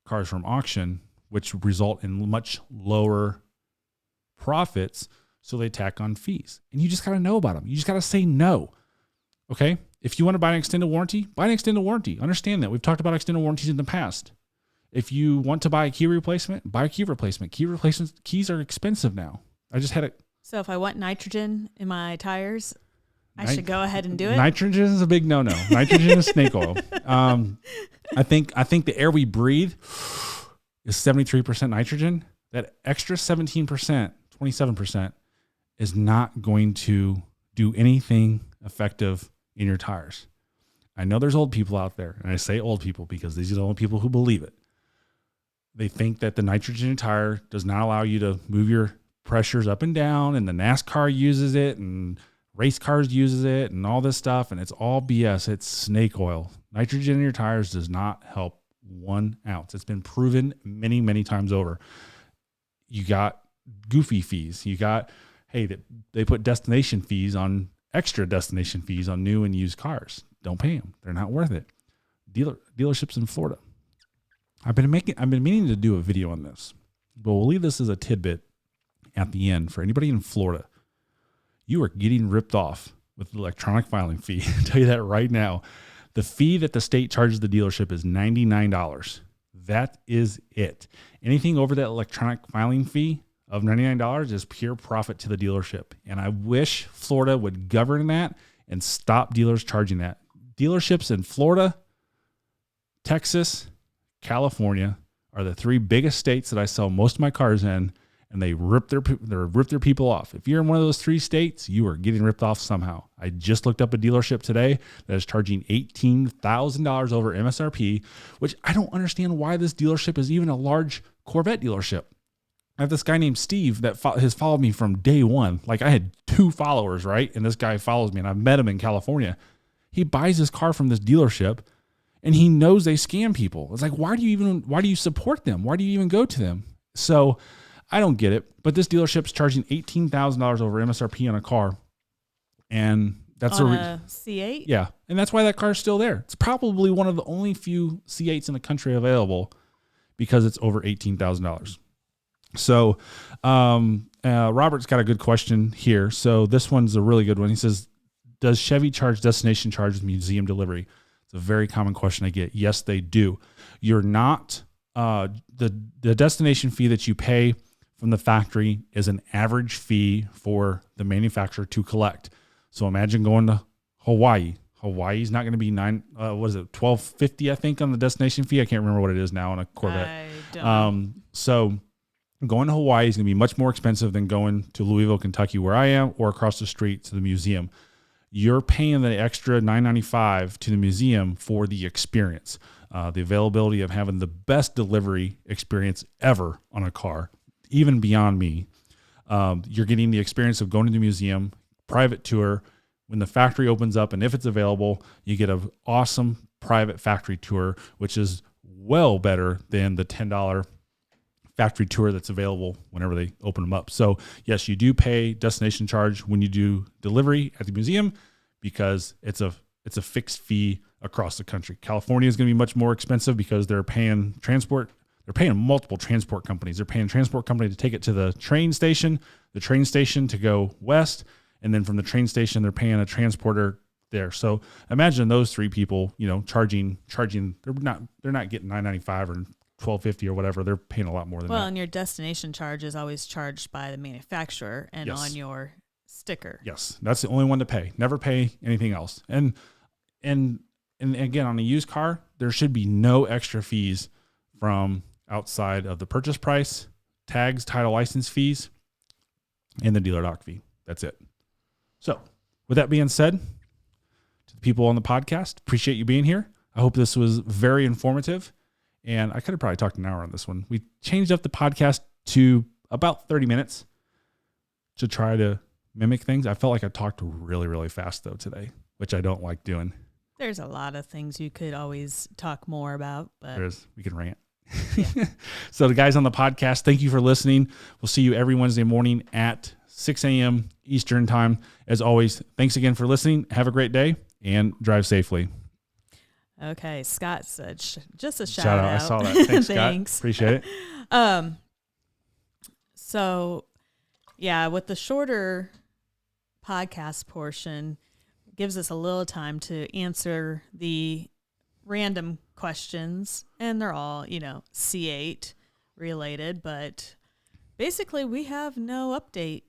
cars from auction, which result in much lower profits. So they tack on fees, and you just got to know about them. You just got to say no. Okay. If you want to buy an extended warranty, buy an extended warranty. Understand that. We've talked about extended warranties in the past. If you want to buy a key replacement, buy a key replacement. Keys are expensive now. I just had it. So if I want nitrogen in my tires, I should go ahead and do it. Nitrogen is a big no-no. Nitrogen is snake oil. I think the air we breathe is 73% nitrogen. That extra 17%, 27% is not going to do anything effective in your tires. I know there's old people out there, and I say old people because these are the only people who believe it. They think that the nitrogen in your tire does not allow you to move your pressures up and down, and the NASCAR uses it, and race cars uses it, and all this stuff, and it's all BS. It's snake oil. Nitrogen in your tires does not help 1 ounce. It's been proven many, many times over. You got goofy fees. You got, hey, they put extra destination fees on new and used cars. Don't pay them. They're not worth it. Dealerships in Florida. I've been meaning to do a video on this, but we'll leave this as a tidbit at the end. For anybody in Florida, you are getting ripped off with the electronic filing fee. I'll tell you that right now. The fee that the state charges the dealership is $99. That is it. Anything over that electronic filing fee of $99 is pure profit to the dealership. And I wish Florida would govern that and stop dealers charging that. Dealerships in Florida, Texas, California are the 3 biggest states that I sell most of my cars in, and they rip their people off. If you're in one of those 3 states, you are getting ripped off somehow. I just looked up a dealership today that is charging $18,000 over MSRP, which I don't understand why this dealership is even a large Corvette dealership. I have this guy named Steve that has followed me from day one. Like, I had 2 followers, right? And this guy follows me, and I've met him in California. He buys his car from this dealership, and he knows they scam people. It's like, why do you support them? Why do you even go to them? So I don't get it. But this dealership's charging $18,000 over MSRP on a car, and that's on a C8. Yeah, and that's why that car's still there. It's probably one of the only few C8s in the country available because it's over $18,000. So Robert's got a good question here. So this one's a really good one. He says, does Chevy charge destination charge with museum delivery? It's a very common question I get. Yes, they do. You're not, the destination fee that you pay from the factory is an average fee for the manufacturer to collect. So imagine going to Hawaii. Hawaii's not going to be $12.50, I think, on the destination fee. I can't remember what it is now on a Corvette. I don't know. So going to Hawaii is going to be much more expensive than going to Louisville, Kentucky, where I am, or across the street to the museum. You're paying the extra $9.95 to the museum for the experience, the availability of having the best delivery experience ever on a car, even beyond me. You're getting the experience of going to the museum, private tour. When the factory opens up, and if it's available, you get an awesome private factory tour, which is well better than the $10 factory tour that's available whenever they open them up. So yes, you do pay destination charge when you do delivery at the museum because it's a fixed fee across the country. California is going to be much more expensive because they're paying transport. They're paying multiple transport companies. They're paying a transport company to take it to the train station to go west, and then from the train station they're paying a transporter there. So imagine those three people, charging. They're not getting $9.95 or $12.50 or whatever. They're paying a lot more than that. Well, and your destination charge is always charged by the manufacturer and Yes. on your sticker. Yes, that's the only one to pay. Never pay anything else. And again, on a used car, there should be no extra fees from outside of the purchase price, tags, title, license fees, and the dealer dock fee. That's it. So, with that being said, to the people on the podcast, appreciate you being here. I hope this was very informative. And I could have probably talked an hour on this one. We changed up the podcast to about 30 minutes to try to mimic things. I felt like I talked really, really fast, though, today, which I don't like doing. There's a lot of things you could always talk more about, but We can rant. Yeah. So the guys on the podcast, thank you for listening. We'll see you every Wednesday morning at 6 a.m. Eastern time. As always, thanks again for listening. Have a great day and drive safely. Okay, Scott said just a shout Shout out. out. I saw that. Thanks, Thanks. Scott. Appreciate it. So yeah, with the shorter podcast portion, gives us a little time to answer the random questions, and they're all, C8 related, but basically we have no update.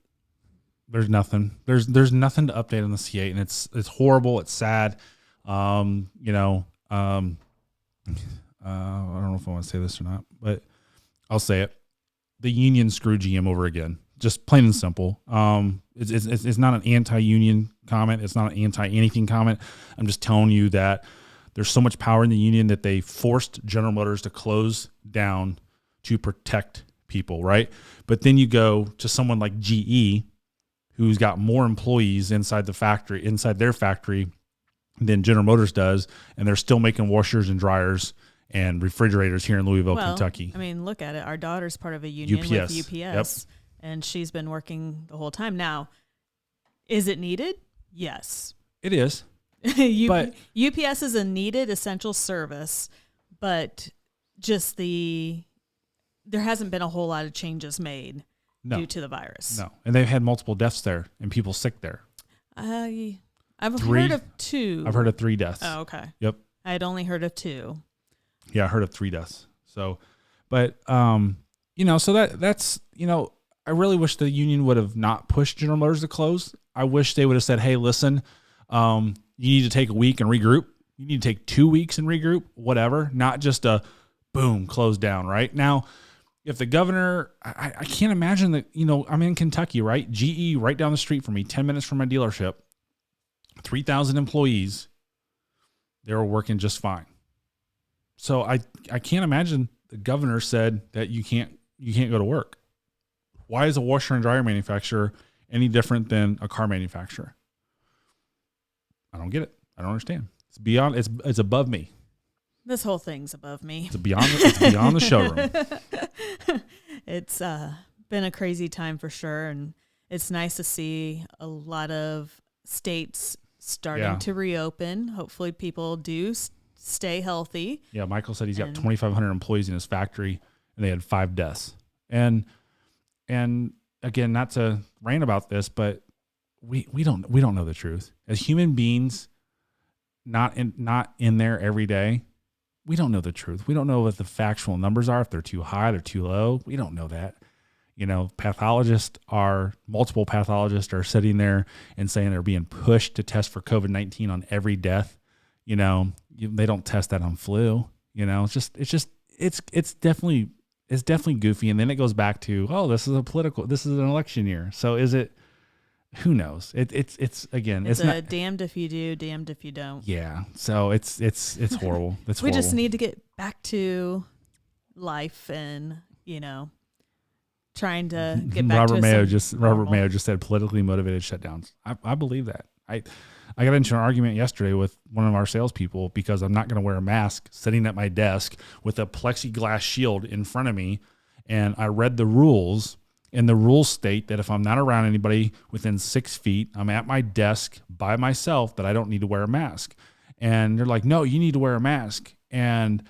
There's nothing. There's nothing to update on the C8, and it's horrible. It's sad. I don't know if I want to say this or not, but I'll say it. The union screwed GM over again. Just plain and simple. It's not an anti-union comment. It's not an anti-anything comment. I'm just telling you that there's so much power in the union that they forced General Motors to close down to protect people, right? But then you go to someone like GE, who's got more employees inside their factory than General Motors does, and they're still making washers and dryers and refrigerators here in Louisville, Kentucky. I mean, look at it. Our daughter's part of a union with UPS, Yep. and she's been working the whole time. Now, is it needed? Yes. It is. But UPS is a needed essential service, but just there hasn't been a whole lot of changes made due to the virus. No, and they've had multiple deaths there and people sick there. I've heard of 2. I've heard of 3 deaths. Oh, okay. Yep. I had only heard of 2. Yeah, I heard of 3 deaths. So, but so that's I really wish the union would have not pushed General Motors to close. I wish they would have said, "Hey, listen, you need to take a week and regroup. You need to take 2 weeks and regroup, whatever, not just a boom, close down." Right now, if the governor, I can't imagine that. I'm in Kentucky, right? GE right down the street from me, 10 minutes from my dealership, 3,000 employees. They were working just fine. So I can't imagine the governor said that you can't go to work. Why is a washer and dryer manufacturer any different than a car manufacturer? I don't get it. I don't understand. It's beyond. It's above me. This whole thing's above me. It's beyond the showroom. It's been a crazy time for sure, and it's nice to see a lot of states starting to reopen. Hopefully, people do stay healthy. Yeah, Michael said he's got 2,500 employees in his factory, and they had 5 deaths. And again, not to rant about this, but we don't know the truth as human beings. Not in there every day. We don't know the truth. We don't know what the factual numbers are, if they're too high, they're too low. We don't know that. Multiple pathologists are sitting there and saying they're being pushed to test for COVID-19 on every death. They don't test that on flu. It's definitely goofy. And then it goes back to, this is an election year. So is it? Who knows? It's not damned if you do, damned if you don't. Yeah. So it's horrible. It's we horrible. just need to get back to life and, trying to get back Robert to Mayo just said politically motivated shutdowns. I believe that. I got into an argument yesterday with one of our salespeople because I'm not going to wear a mask sitting at my desk with a plexiglass shield in front of me. And I read the rules, and the rules state that if I'm not around anybody within 6 feet, I'm at my desk by myself, that I don't need to wear a mask. And they're like, no, you need to wear a mask. And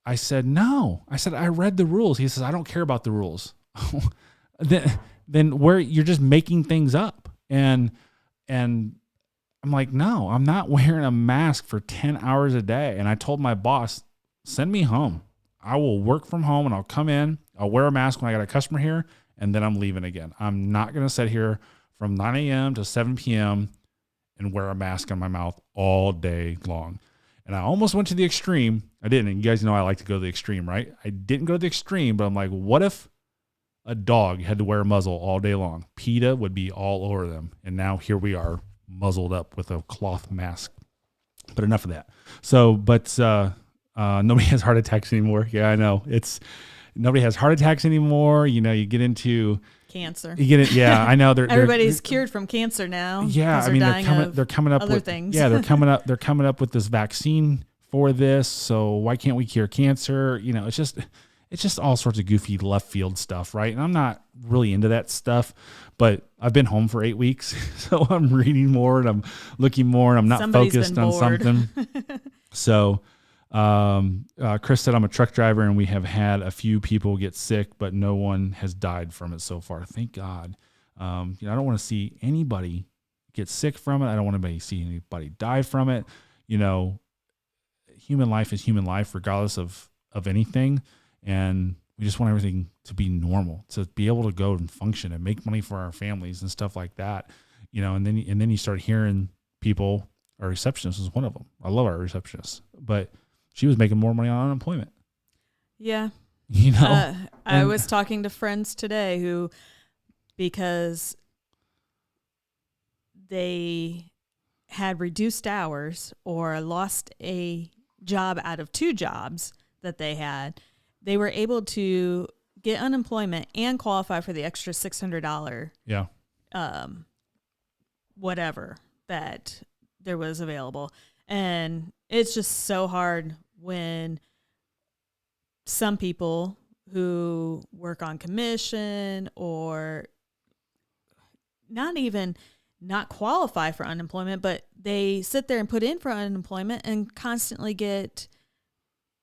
I said, no. I said, I read the rules. He says, I don't care about the rules. then where you're just making things up. And I'm like, no, I'm not wearing a mask for 10 hours a day. And I told my boss, send me home. I will work from home and I'll come in. I'll wear a mask when I got a customer here, and then I'm leaving again. I'm not going to sit here from 9 a.m. to 7 p.m. and wear a mask on my mouth all day long. And I almost went to the extreme. I didn't. And you guys know I like to go to the extreme, right? I didn't go to the extreme, but I'm like, what if a dog had to wear a muzzle all day long? PETA would be all over them. And now here we are, muzzled up with a cloth mask. But enough of that. So, but nobody has heart attacks anymore. Yeah, I know. Nobody has heart attacks anymore. You know, you get into cancer. You get it. Yeah, I know. Everybody's cured from cancer now. Yeah, I mean, they're coming up other with things. Yeah, they're coming up with this vaccine for this. So why can't we cure cancer? You know, it's just all sorts of goofy left field stuff, right? And I'm not really into that stuff, but I've been home for 8 weeks, so I'm reading more and I'm looking more and I'm not focused on something. So, Chris said, I'm a truck driver and we have had a few people get sick, but no one has died from it so far. Thank God. I don't want to see anybody get sick from it. I don't want to see anybody die from it. You know, human life is human life, regardless of anything. And we just want everything to be normal, to be able to go and function and make money for our families and stuff like that. You know, and then you start hearing people. Our receptionist is one of them. I love our receptionist, but she was making more money on unemployment. Yeah. You know, I was talking to friends today who, because they had reduced hours or lost a job out of 2 jobs that they had, they were able to get unemployment and qualify for the extra $600. Yeah. Whatever that there was available. And it's just so hard when some people who work on commission or not qualify for unemployment, but they sit there and put in for unemployment and constantly get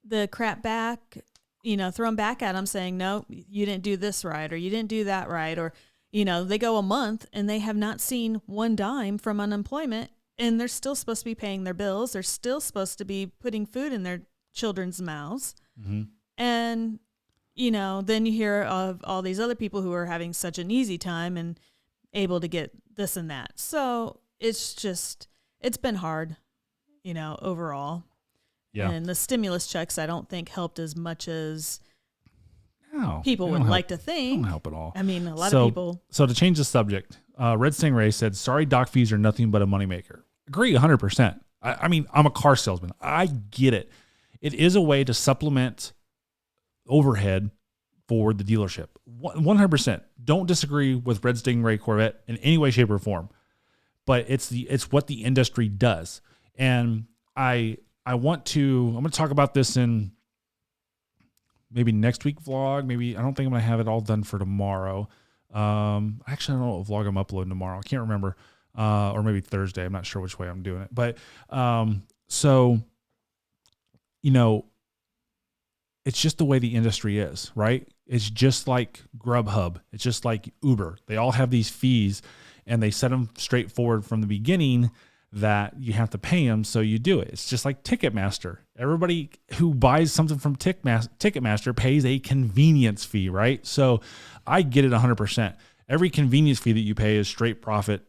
the crap back, thrown back at them saying, no, you didn't do this right, or you didn't do that right. Or, they go a month and they have not seen one dime from unemployment, and they're still supposed to be paying their bills. They're still supposed to be putting food in their children's mouths. Mm-hmm. And, then you hear of all these other people who are having such an easy time and able to get this and that. So it's been hard, overall. Yeah. And the stimulus checks, I don't think helped as much as people would like to think. Don't help at all. I mean, a lot of people. So to change the subject, Red Stingray said, sorry, doc fees are nothing but a moneymaker. Agree 100%. I mean, I'm a car salesman. I get it. It is a way to supplement overhead for the dealership. 100%. Don't disagree with Red Stingray Corvette in any way, shape, or form. But it's what the industry does. And I'm going to talk about this in maybe next week vlog. Maybe, I don't think I'm going to have it all done for tomorrow. Actually, I don't know what vlog I'm uploading tomorrow. I can't remember. Or maybe Thursday. I'm not sure which way I'm doing it. But, it's just the way the industry is, right? It's just like Grubhub. It's just like Uber. They all have these fees and they set them straightforward from the beginning that you have to pay them. So you do it. It's just like Ticketmaster. Everybody who buys something from Ticketmaster pays a convenience fee, right? So I get it 100%. Every convenience fee that you pay is straight profit,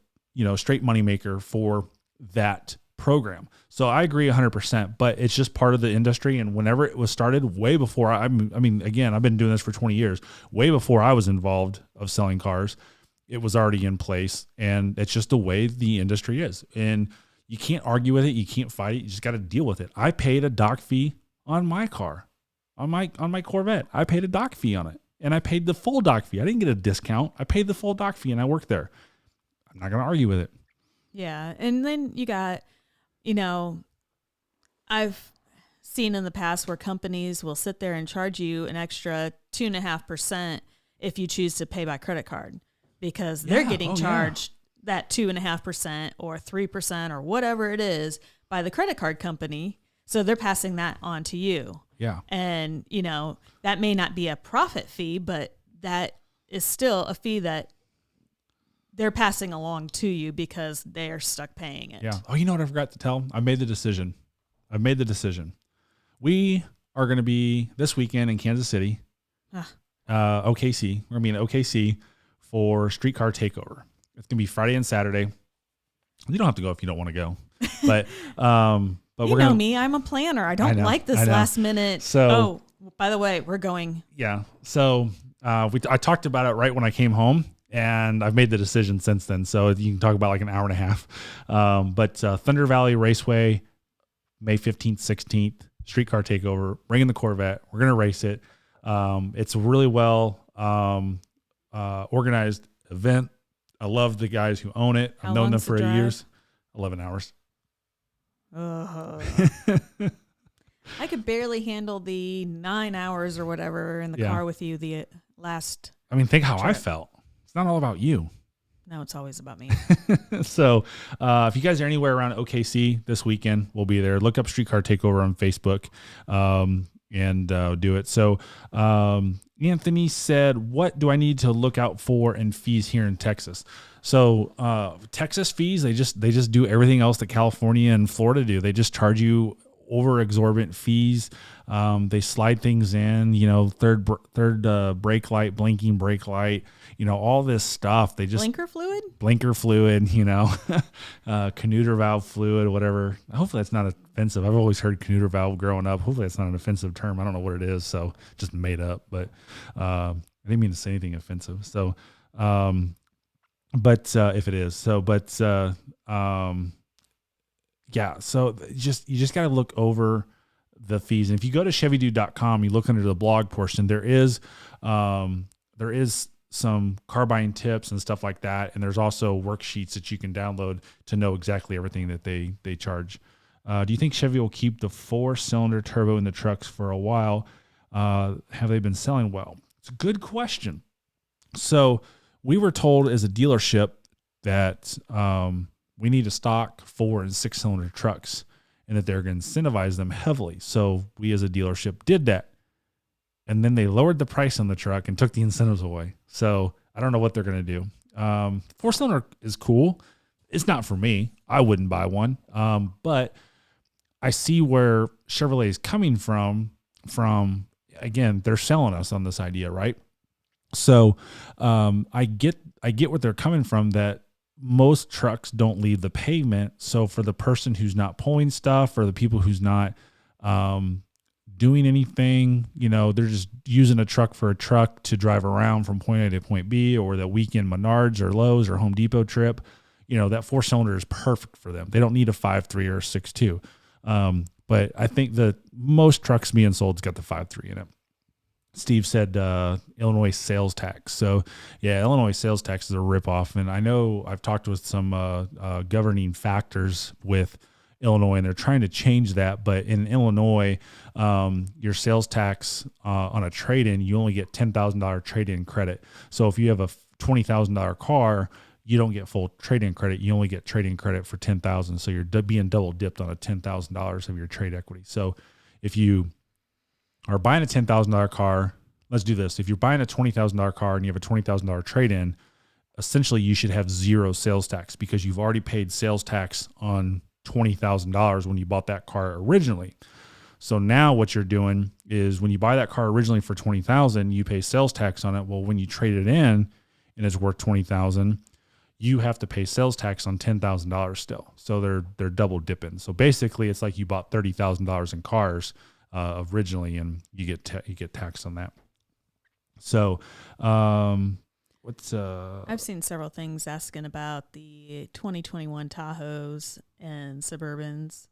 straight moneymaker for that program. So I agree 100%, but it's just part of the industry. And whenever it was started, way before, again, I've been doing this for 20 years, way before I was involved of selling cars, it was already in place. And it's just the way the industry is. And you can't argue with it. You can't fight it. You just got to deal with it. I paid a doc fee on my car, on my Corvette. I paid a doc fee on it, and I paid the full doc fee. I didn't get a discount. I paid the full doc fee and I worked there. I'm not going to argue with it. Yeah. And then you got, I've seen in the past where companies will sit there and charge you an extra 2.5% if you choose to pay by credit card, because they're getting charged that 2.5% or 3% or whatever it is by the credit card company. So they're passing that on to you. Yeah. And, that may not be a profit fee, but that is still a fee that they're passing along to you because they're stuck paying it. Yeah. Oh, you know what I forgot to tell? I've made the decision. We are going to be this weekend in Kansas City, OKC. We're going to be in OKC for Streetcar Takeover. It's going to be Friday and Saturday. You don't have to go if you don't want to go, but you know me, I'm a planner. I don't like this last minute. So, by the way, we're going. Yeah. So I talked about it right when I came home, and I've made the decision since then. So you can talk about like an hour and a half. But Thunder Valley Raceway, May 15th, 16th, Streetcar Takeover, bring in the Corvette. We're going to race it. It's a really well organized event. I love the guys who own it. I've known them for years. 11 hours. I could barely handle the 9 hours or whatever in the car with you the last. I mean, think how I felt. It's not all about you. No, it's always about me. So if you guys are anywhere around OKC this weekend, we'll be there. Look up Streetcar Takeover on Facebook and do it. So Anthony said, what do I need to look out for in fees here in Texas? So Texas fees, they just do everything else that California and Florida do. They just charge you over exorbitant fees. They slide things in, third brake light, blinking brake light, all this stuff. They just blinker fluid, Canuter valve fluid, whatever. Hopefully that's not offensive. I've always heard Canuter valve growing up. Hopefully that's not an offensive term. I don't know what it is. So just made up, but I didn't mean to say anything offensive. So, but if it is, so you just got to look over the fees. And if you go to chevydude.com, you look under the blog portion, there is some car buying tips and stuff like that. And there's also worksheets that you can download to know exactly everything that they charge. Do you think Chevy will keep the 4-cylinder turbo in the trucks for a while? Have they been selling well? It's a good question. So we were told as a dealership that we need to stock 4 and 6-cylinder trucks and that they're going to incentivize them heavily. So we as a dealership did that. And then they lowered the price on the truck and took the incentives away. So I don't know what they're going to do. 4-cylinder is cool. It's not for me. I wouldn't buy one. But I see where Chevrolet is coming from, again, they're selling us on this idea, right? So I get what they're coming from, that most trucks don't leave the pavement. So for the person who's not pulling stuff, or the people who's not doing anything, they're just using a truck for a truck to drive around from point A to point B, or the weekend Menards or Lowe's or Home Depot trip, that 4-cylinder is perfect for them. They don't need a 5.3 or a 6.2. But I think that most trucks being sold's got the 5.3 in it. Steve said Illinois sales tax. So, yeah, Illinois sales tax is a ripoff. And I know I've talked with some governing factors with Illinois, and they're trying to change that. But in Illinois, your sales tax on a trade-in, you only get $10,000 trade-in credit. So if you have a $20,000 car, you don't get full trade-in credit. You only get trade-in credit for $10,000. So you're being double dipped on a $10,000 of your trade equity. So if you are buying a $10,000 car, let's do this. If you're buying a $20,000 car and you have a $20,000 trade-in, essentially you should have zero sales tax, because you've already paid sales tax on $20,000 when you bought that car originally. So now what you're doing is, when you buy that car originally for $20,000, you pay sales tax on it. Well, when you trade it in and it's worth $20,000, you have to pay sales tax on $10,000 still. So they're double dipping. So basically, it's like you bought $30,000 in cars originally, and you get taxed on that. So I've seen several things asking about the 2021 Tahoes and Suburbans,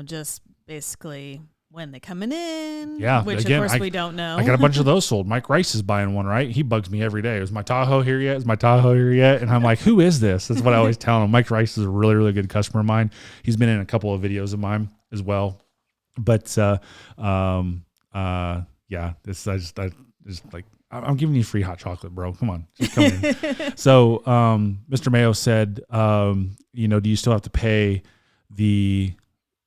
just basically when they coming in. Yeah, Which, again, of course, we don't know. I got a bunch of those sold. Mike Rice is buying one, right? He bugs me every day. Is my Tahoe here yet? Is my Tahoe here yet? And I'm like, who is this? That's what I always tell him. Mike Rice is a really, really good customer of mine. He's been in a couple of videos of mine as well. But, yeah, I'm giving you free hot chocolate, bro. Come on. Just come in. So, Mr. Mayo said, do you still have to pay the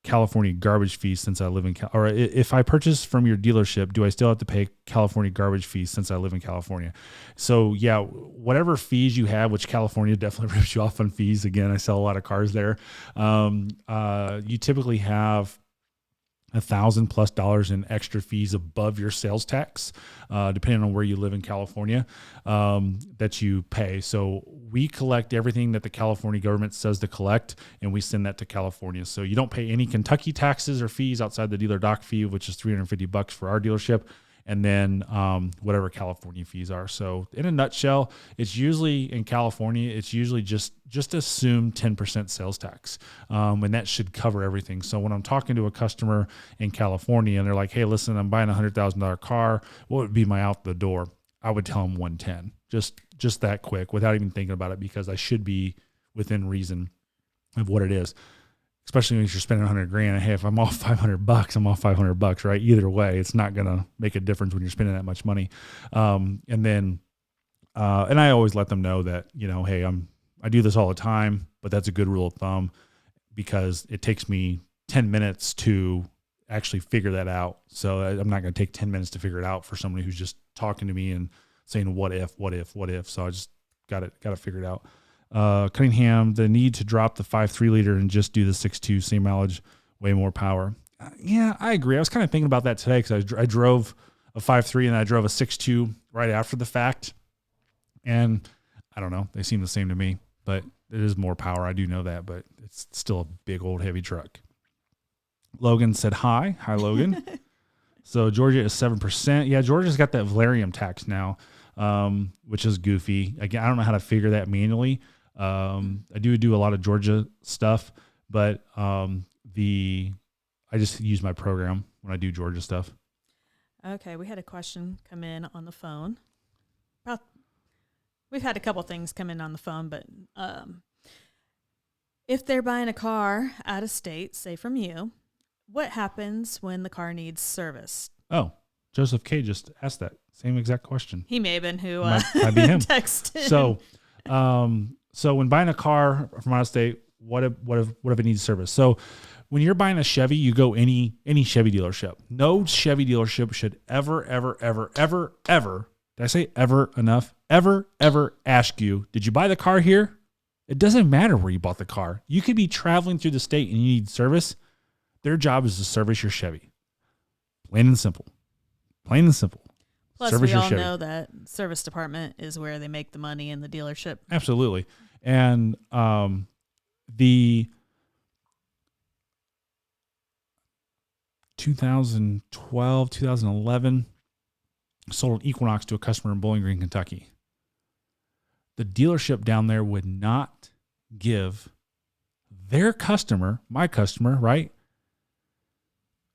California garbage fees since I live in or if I purchase from your dealership, do I still have to pay California garbage fees since I live in California? So yeah, whatever fees you have, which California definitely rips you off on fees. Again, I sell a lot of cars there. You typically have $1,000+ in extra fees above your sales tax, depending on where you live in California, that you pay. So we collect everything that the California government says to collect, and we send that to California. So you don't pay any Kentucky taxes or fees outside the dealer dock fee, which is $350 for our dealership. And then whatever California fees are. So in a nutshell, it's usually in California, it's usually just assume 10% sales tax. And that should cover everything. So when I'm talking to a customer in California and they're like, hey, listen, I'm buying a $100,000 car, what would be my out the door? I would tell them 110, just that quick without even thinking about it, because I should be within reason of what it is. Especially when you're spending $100,000. Hey, if I'm off $500, I'm off $500, right? Either way, it's not going to make a difference when you're spending that much money. And I always let them know that, hey, I do this all the time, but that's a good rule of thumb because it takes me 10 minutes to actually figure that out. So I'm not going to take 10 minutes to figure it out for somebody who's just talking to me and saying, what if? So I just got to figure it out. Cunningham, the need to drop the 5.3 liter and just do the 6.2, same mileage, way more power. Yeah, I agree. I was kind of thinking about that today because I drove a 5.3 and I drove a 6.2 right after the fact. And I don't know, they seem the same to me, but it is more power. I do know that, but it's still a big old heavy truck. Logan said, hi, Logan. So Georgia is 7%. Yeah, Georgia's got that Valerium tax now, which is goofy. Again, I don't know how to figure that manually. I do a lot of Georgia stuff, but I just use my program when I do Georgia stuff. Okay, we had a question come in on the phone. We've had a couple things come in on the phone, but if they're buying a car out of state, say from you, what happens when the car needs service? Oh, Joseph K. just asked that same exact question. He may have been who might be him. texted. So when buying a car from out of state, what if it needs service? So when you're buying a Chevy, you go any Chevy dealership. No Chevy dealership should ever, did I say ever enough? Ever ask you, did you buy the car here? It doesn't matter where you bought the car. You could be traveling through the state and you need service. Their job is to service your Chevy. Plain and simple. Plus, service we all Chevy. know that service department is where they make the money in the dealership. Absolutely. And the 2012, 2011, sold an Equinox to a customer in Bowling Green, Kentucky. The dealership down there would not give their customer, my customer, right,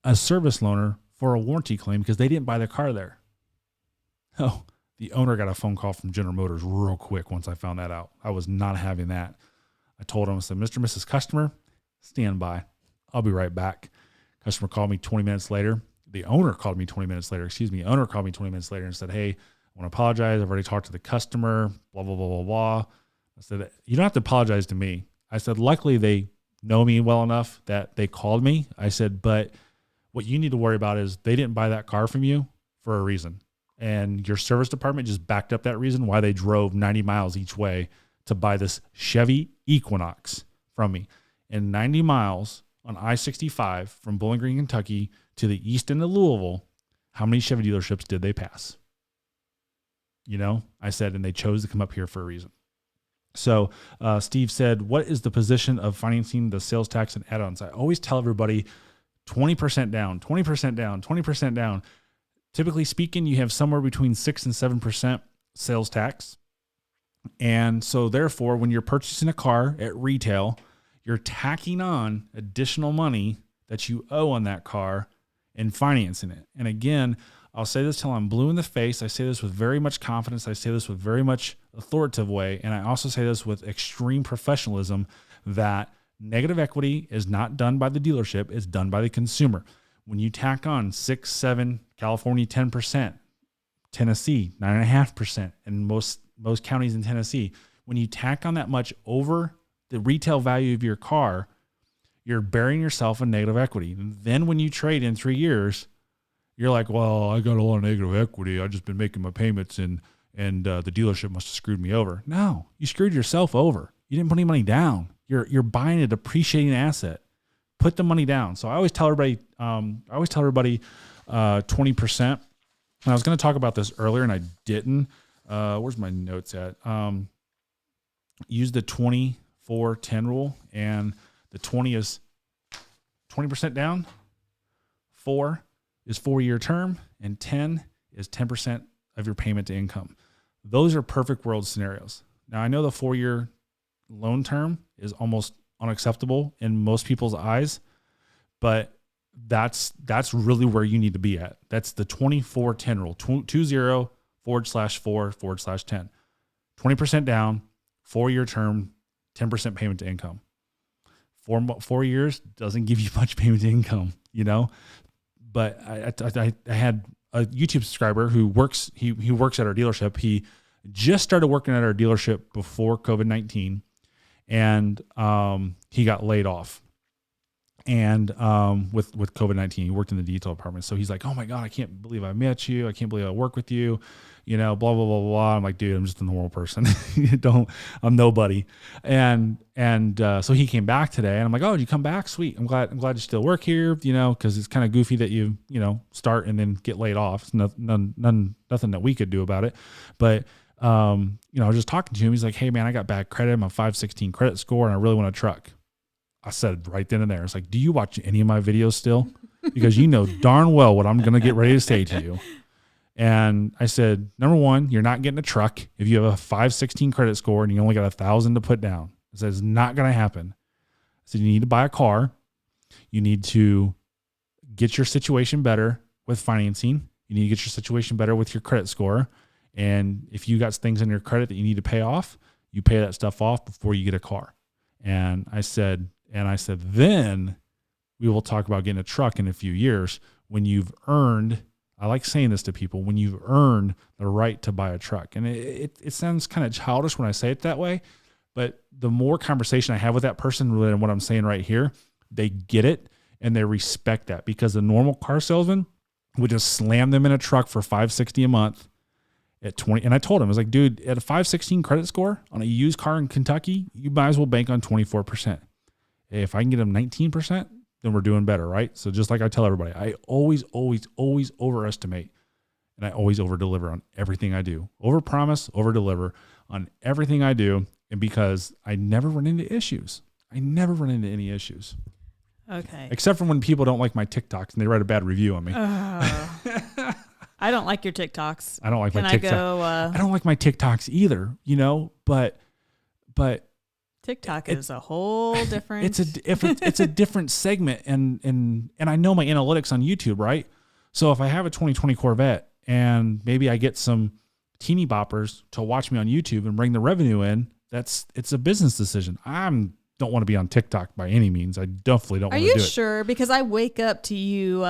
a service loaner for a warranty claim because they didn't buy the car there. Oh, the owner got a phone call from General Motors real quick once I found that out. I was not having that. I told him, I said, Mr. and Mrs. Customer, stand by. I'll be right back. Customer called me 20 minutes later. The owner called me 20 minutes later. Owner called me 20 minutes later and said, hey, I want to apologize. I've already talked to the customer, blah, blah, blah, blah, blah. I said, you don't have to apologize to me. I said, luckily they know me well enough that they called me. I said, but what you need to worry about is they didn't buy that car from you for a reason. And your service department just backed up that reason why they drove 90 miles each way to buy this Chevy Equinox from me. And 90 miles on I-65 from Bowling Green, Kentucky to the east end of Louisville, how many Chevy dealerships did they pass? I said, and they chose to come up here for a reason. So Steve said, what is the position of financing the sales tax and add-ons? I always tell everybody 20% down, 20% down, 20% down. Typically speaking, you have somewhere between 6 and 7% sales tax. And so therefore, when you're purchasing a car at retail, you're tacking on additional money that you owe on that car and financing it. And again, I'll say this till I'm blue in the face. I say this with very much confidence. I say this with very much authoritative way. And I also say this with extreme professionalism, that negative equity is not done by the dealership. It's done by the consumer. When you tack on 6, 7, California, 10%, Tennessee, 9.5%, and most counties in Tennessee, when you tack on that much over the retail value of your car, you're burying yourself in negative equity. And then when you trade in 3 years, you're like, well, I got a lot of negative equity. I've just been making my payments and the dealership must have screwed me over. No, you screwed yourself over. You didn't put any money down. You're buying a depreciating asset. Put the money down. So I always tell everybody 20%. And I was going to talk about this earlier and I didn't. Where's my notes at? Use the 20-4-10 rule, and the 20 is 20% down, 4 is 4-year term, and 10 is 10% of your payment to income. Those are perfect world scenarios. Now, I know the 4-year loan term is almost unacceptable in most people's eyes, but that's really where you need to be at. That's the 24-10 rule, 20/4/10. 20% down, 4-year term, 10% payment to income. 4 years doesn't give you much payment to income, you know. But I had a YouTube subscriber who works. He works at our dealership. He just started working at our dealership before COVID-19, and he got laid off. And with COVID-19, he worked in the detail department. So he's like, "Oh my God, I can't believe I met you. I can't believe I work with you. You know, blah blah blah blah." I'm like, "Dude, I'm just a normal person. I'm nobody." And so he came back today, and I'm like, "Oh, did you come back? Sweet. I'm glad you still work here. You know, because it's kind of goofy that you start and then get laid off. It's nothing that we could do about it." But I was just talking to him. He's like, "Hey man, I got bad credit. I'm a 516 credit score, and I really want a truck." I said right then and there, it's like, "Do you watch any of my videos still? Because you know darn well what I'm going to get ready to say to you." And I said, number one, you're not getting a truck if you have a 516 credit score and you only got 1,000 to put down. I said, it's not going to happen. I said, you need to buy a car. You need to get your situation better with financing. You need to get your situation better with your credit score. And if you got things in your credit that you need to pay off, you pay that stuff off before you get a car. And I said, then we will talk about getting a truck in a few years when you've earned, I like saying this to people, when you've earned the right to buy a truck. And it sounds kind of childish when I say it that way, but the more conversation I have with that person than what I'm saying right here, they get it and they respect that, because the normal car salesman would just slam them in a truck for $560 a month at 20. And I told him, I was like, dude, at a 516 credit score on a used car in Kentucky, you might as well bank on 24%. Hey, if I can get them 19%, then we're doing better, right? So just like I tell everybody, I always overestimate, and I always overdeliver on everything I do. Overpromise, overdeliver on everything I do, and because I never run into issues. I never run into any issues. Okay. Except for when people don't like my TikToks and they write a bad review on me. I don't like your TikToks. I don't like my TikToks. I don't like my TikToks either, but TikTok is a whole different. It's a different segment, and I know my analytics on YouTube, right? So if I have a 2020 Corvette and maybe I get some teeny boppers to watch me on YouTube and bring the revenue in, it's a business decision. I don't want to be on TikTok by any means. I definitely don't want to do it. Are you sure? Because I wake up to you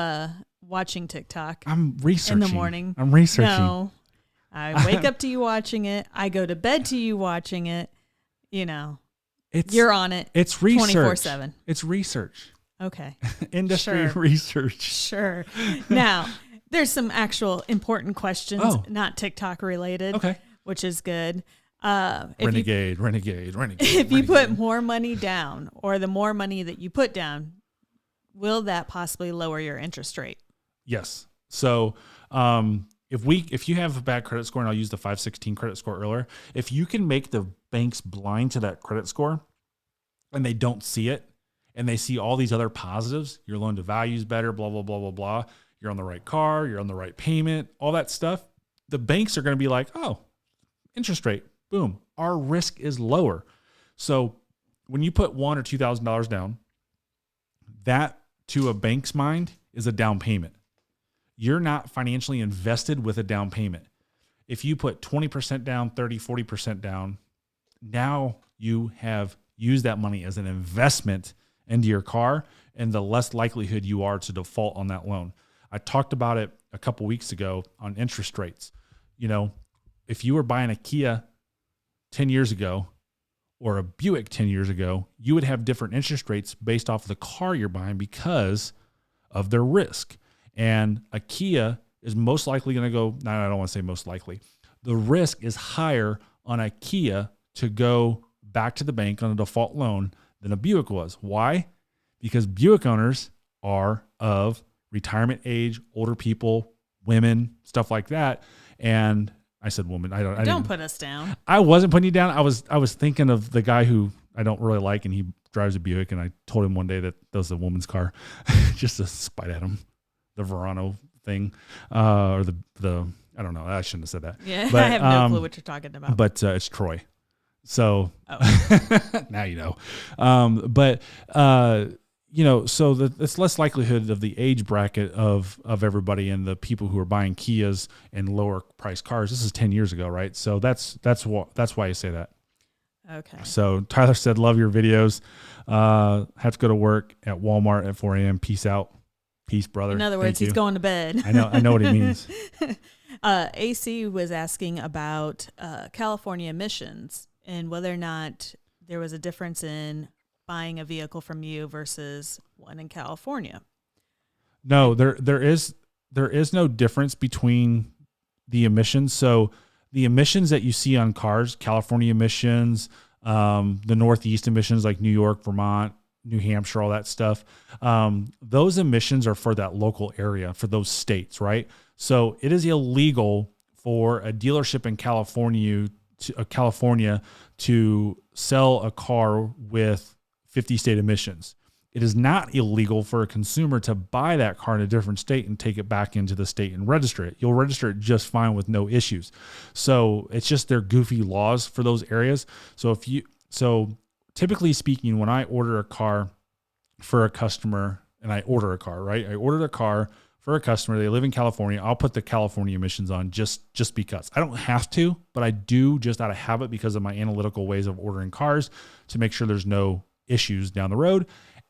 watching TikTok. I'm researching in the morning. I'm researching. No, I wake up to you watching it. I go to bed to you watching it. You're on it. It's research. 24/7. It's research. Okay. Industry research. Sure. Now, there's some actual important questions, not TikTok related. Okay. Which is good. Renegade. If you put more money down, or the more money that you put down, will that possibly lower your interest rate? Yes. So, if you have a bad credit score, and I'll use the 516 credit score earlier, if you can make the banks blind to that credit score and they don't see it, and they see all these other positives, your loan to value is better, blah, blah, blah, blah, blah. You're on the right car, you're on the right payment, all that stuff. The banks are going to be like, oh, interest rate, boom, our risk is lower. So when you put $1,000 or $2,000 down, that to a bank's mind is a down payment. You're not financially invested with a down payment. If you put 20% down, 30, 40% down, now you have used that money as an investment into your car, and the less likelihood you are to default on that loan. I talked about it a couple weeks ago on interest rates. You know, if you were buying a Kia 10 years ago or a Buick 10 years ago, you would have different interest rates based off of the car you're buying because of their risk. And a Kia is most likely going to go, no, I don't want to say most likely. The risk is higher on a Kia to go back to the bank on a default loan than a Buick was. Why? Because Buick owners are of retirement age, older people, women, stuff like that. And I said woman. I don't put us down. I wasn't putting you down. I was thinking of the guy who I don't really like, and he drives a Buick, and I told him one day that was a woman's car, just to spite at him. The Verano thing, or the I don't know. I shouldn't have said that. Yeah, but, I have no clue what you're talking about. But it's Troy. So now you know. You know, so it's less likelihood of the age bracket of everybody and the people who are buying Kias and lower priced cars. This is 10 years ago, right? So that's why I say that. Okay. So Tyler said, love your videos. Have to go to work at Walmart at 4 a.m. Peace out. Peace, brother. In other words, he's going to bed. I know what he means. AC was asking about California emissions and whether or not there was a difference in buying a vehicle from you versus one in California. No, there is no difference between the emissions. So the emissions that you see on cars, California emissions, the Northeast emissions like New York, Vermont, New Hampshire, all that stuff. Those emissions are for that local area, for those states, right? So it is illegal for a dealership in California to sell a car with 50 state emissions. It is not illegal for a consumer to buy that car in a different state and take it back into the state and register it. You'll register it just fine with no issues. So it's just their goofy laws for those areas. So typically speaking, when I order a car for a customer, and I order a car, right? I ordered a car for a customer. They live in California. I'll put the California emissions on just because. I don't have to, but I do just out of habit because of my analytical ways of ordering cars to make sure there's no issues down the road.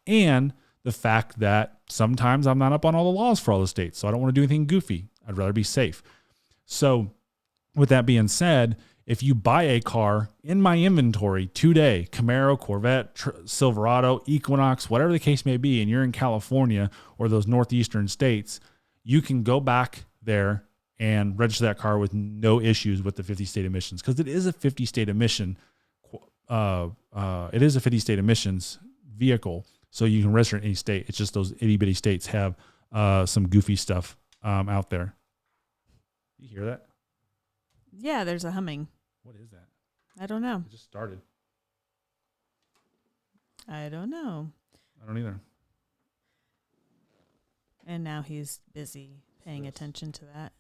And the fact that sometimes I'm not up on all the laws for all the states. So I don't want to do anything goofy. I'd rather be safe. So with that being said, if you buy a car in my inventory today, Camaro, Corvette, Silverado, Equinox, whatever the case may be, and you're in California or those northeastern states, you can go back there and register that car with no issues with the 50 state emissions, because it is a 50 state emission. It is a 50 state emissions vehicle. So you can register in any state. It's just those itty bitty states have some goofy stuff out there. You hear that? Yeah, there's a humming. What is that? I don't know. It just started. I don't know. I don't either. And now he's busy paying attention to that.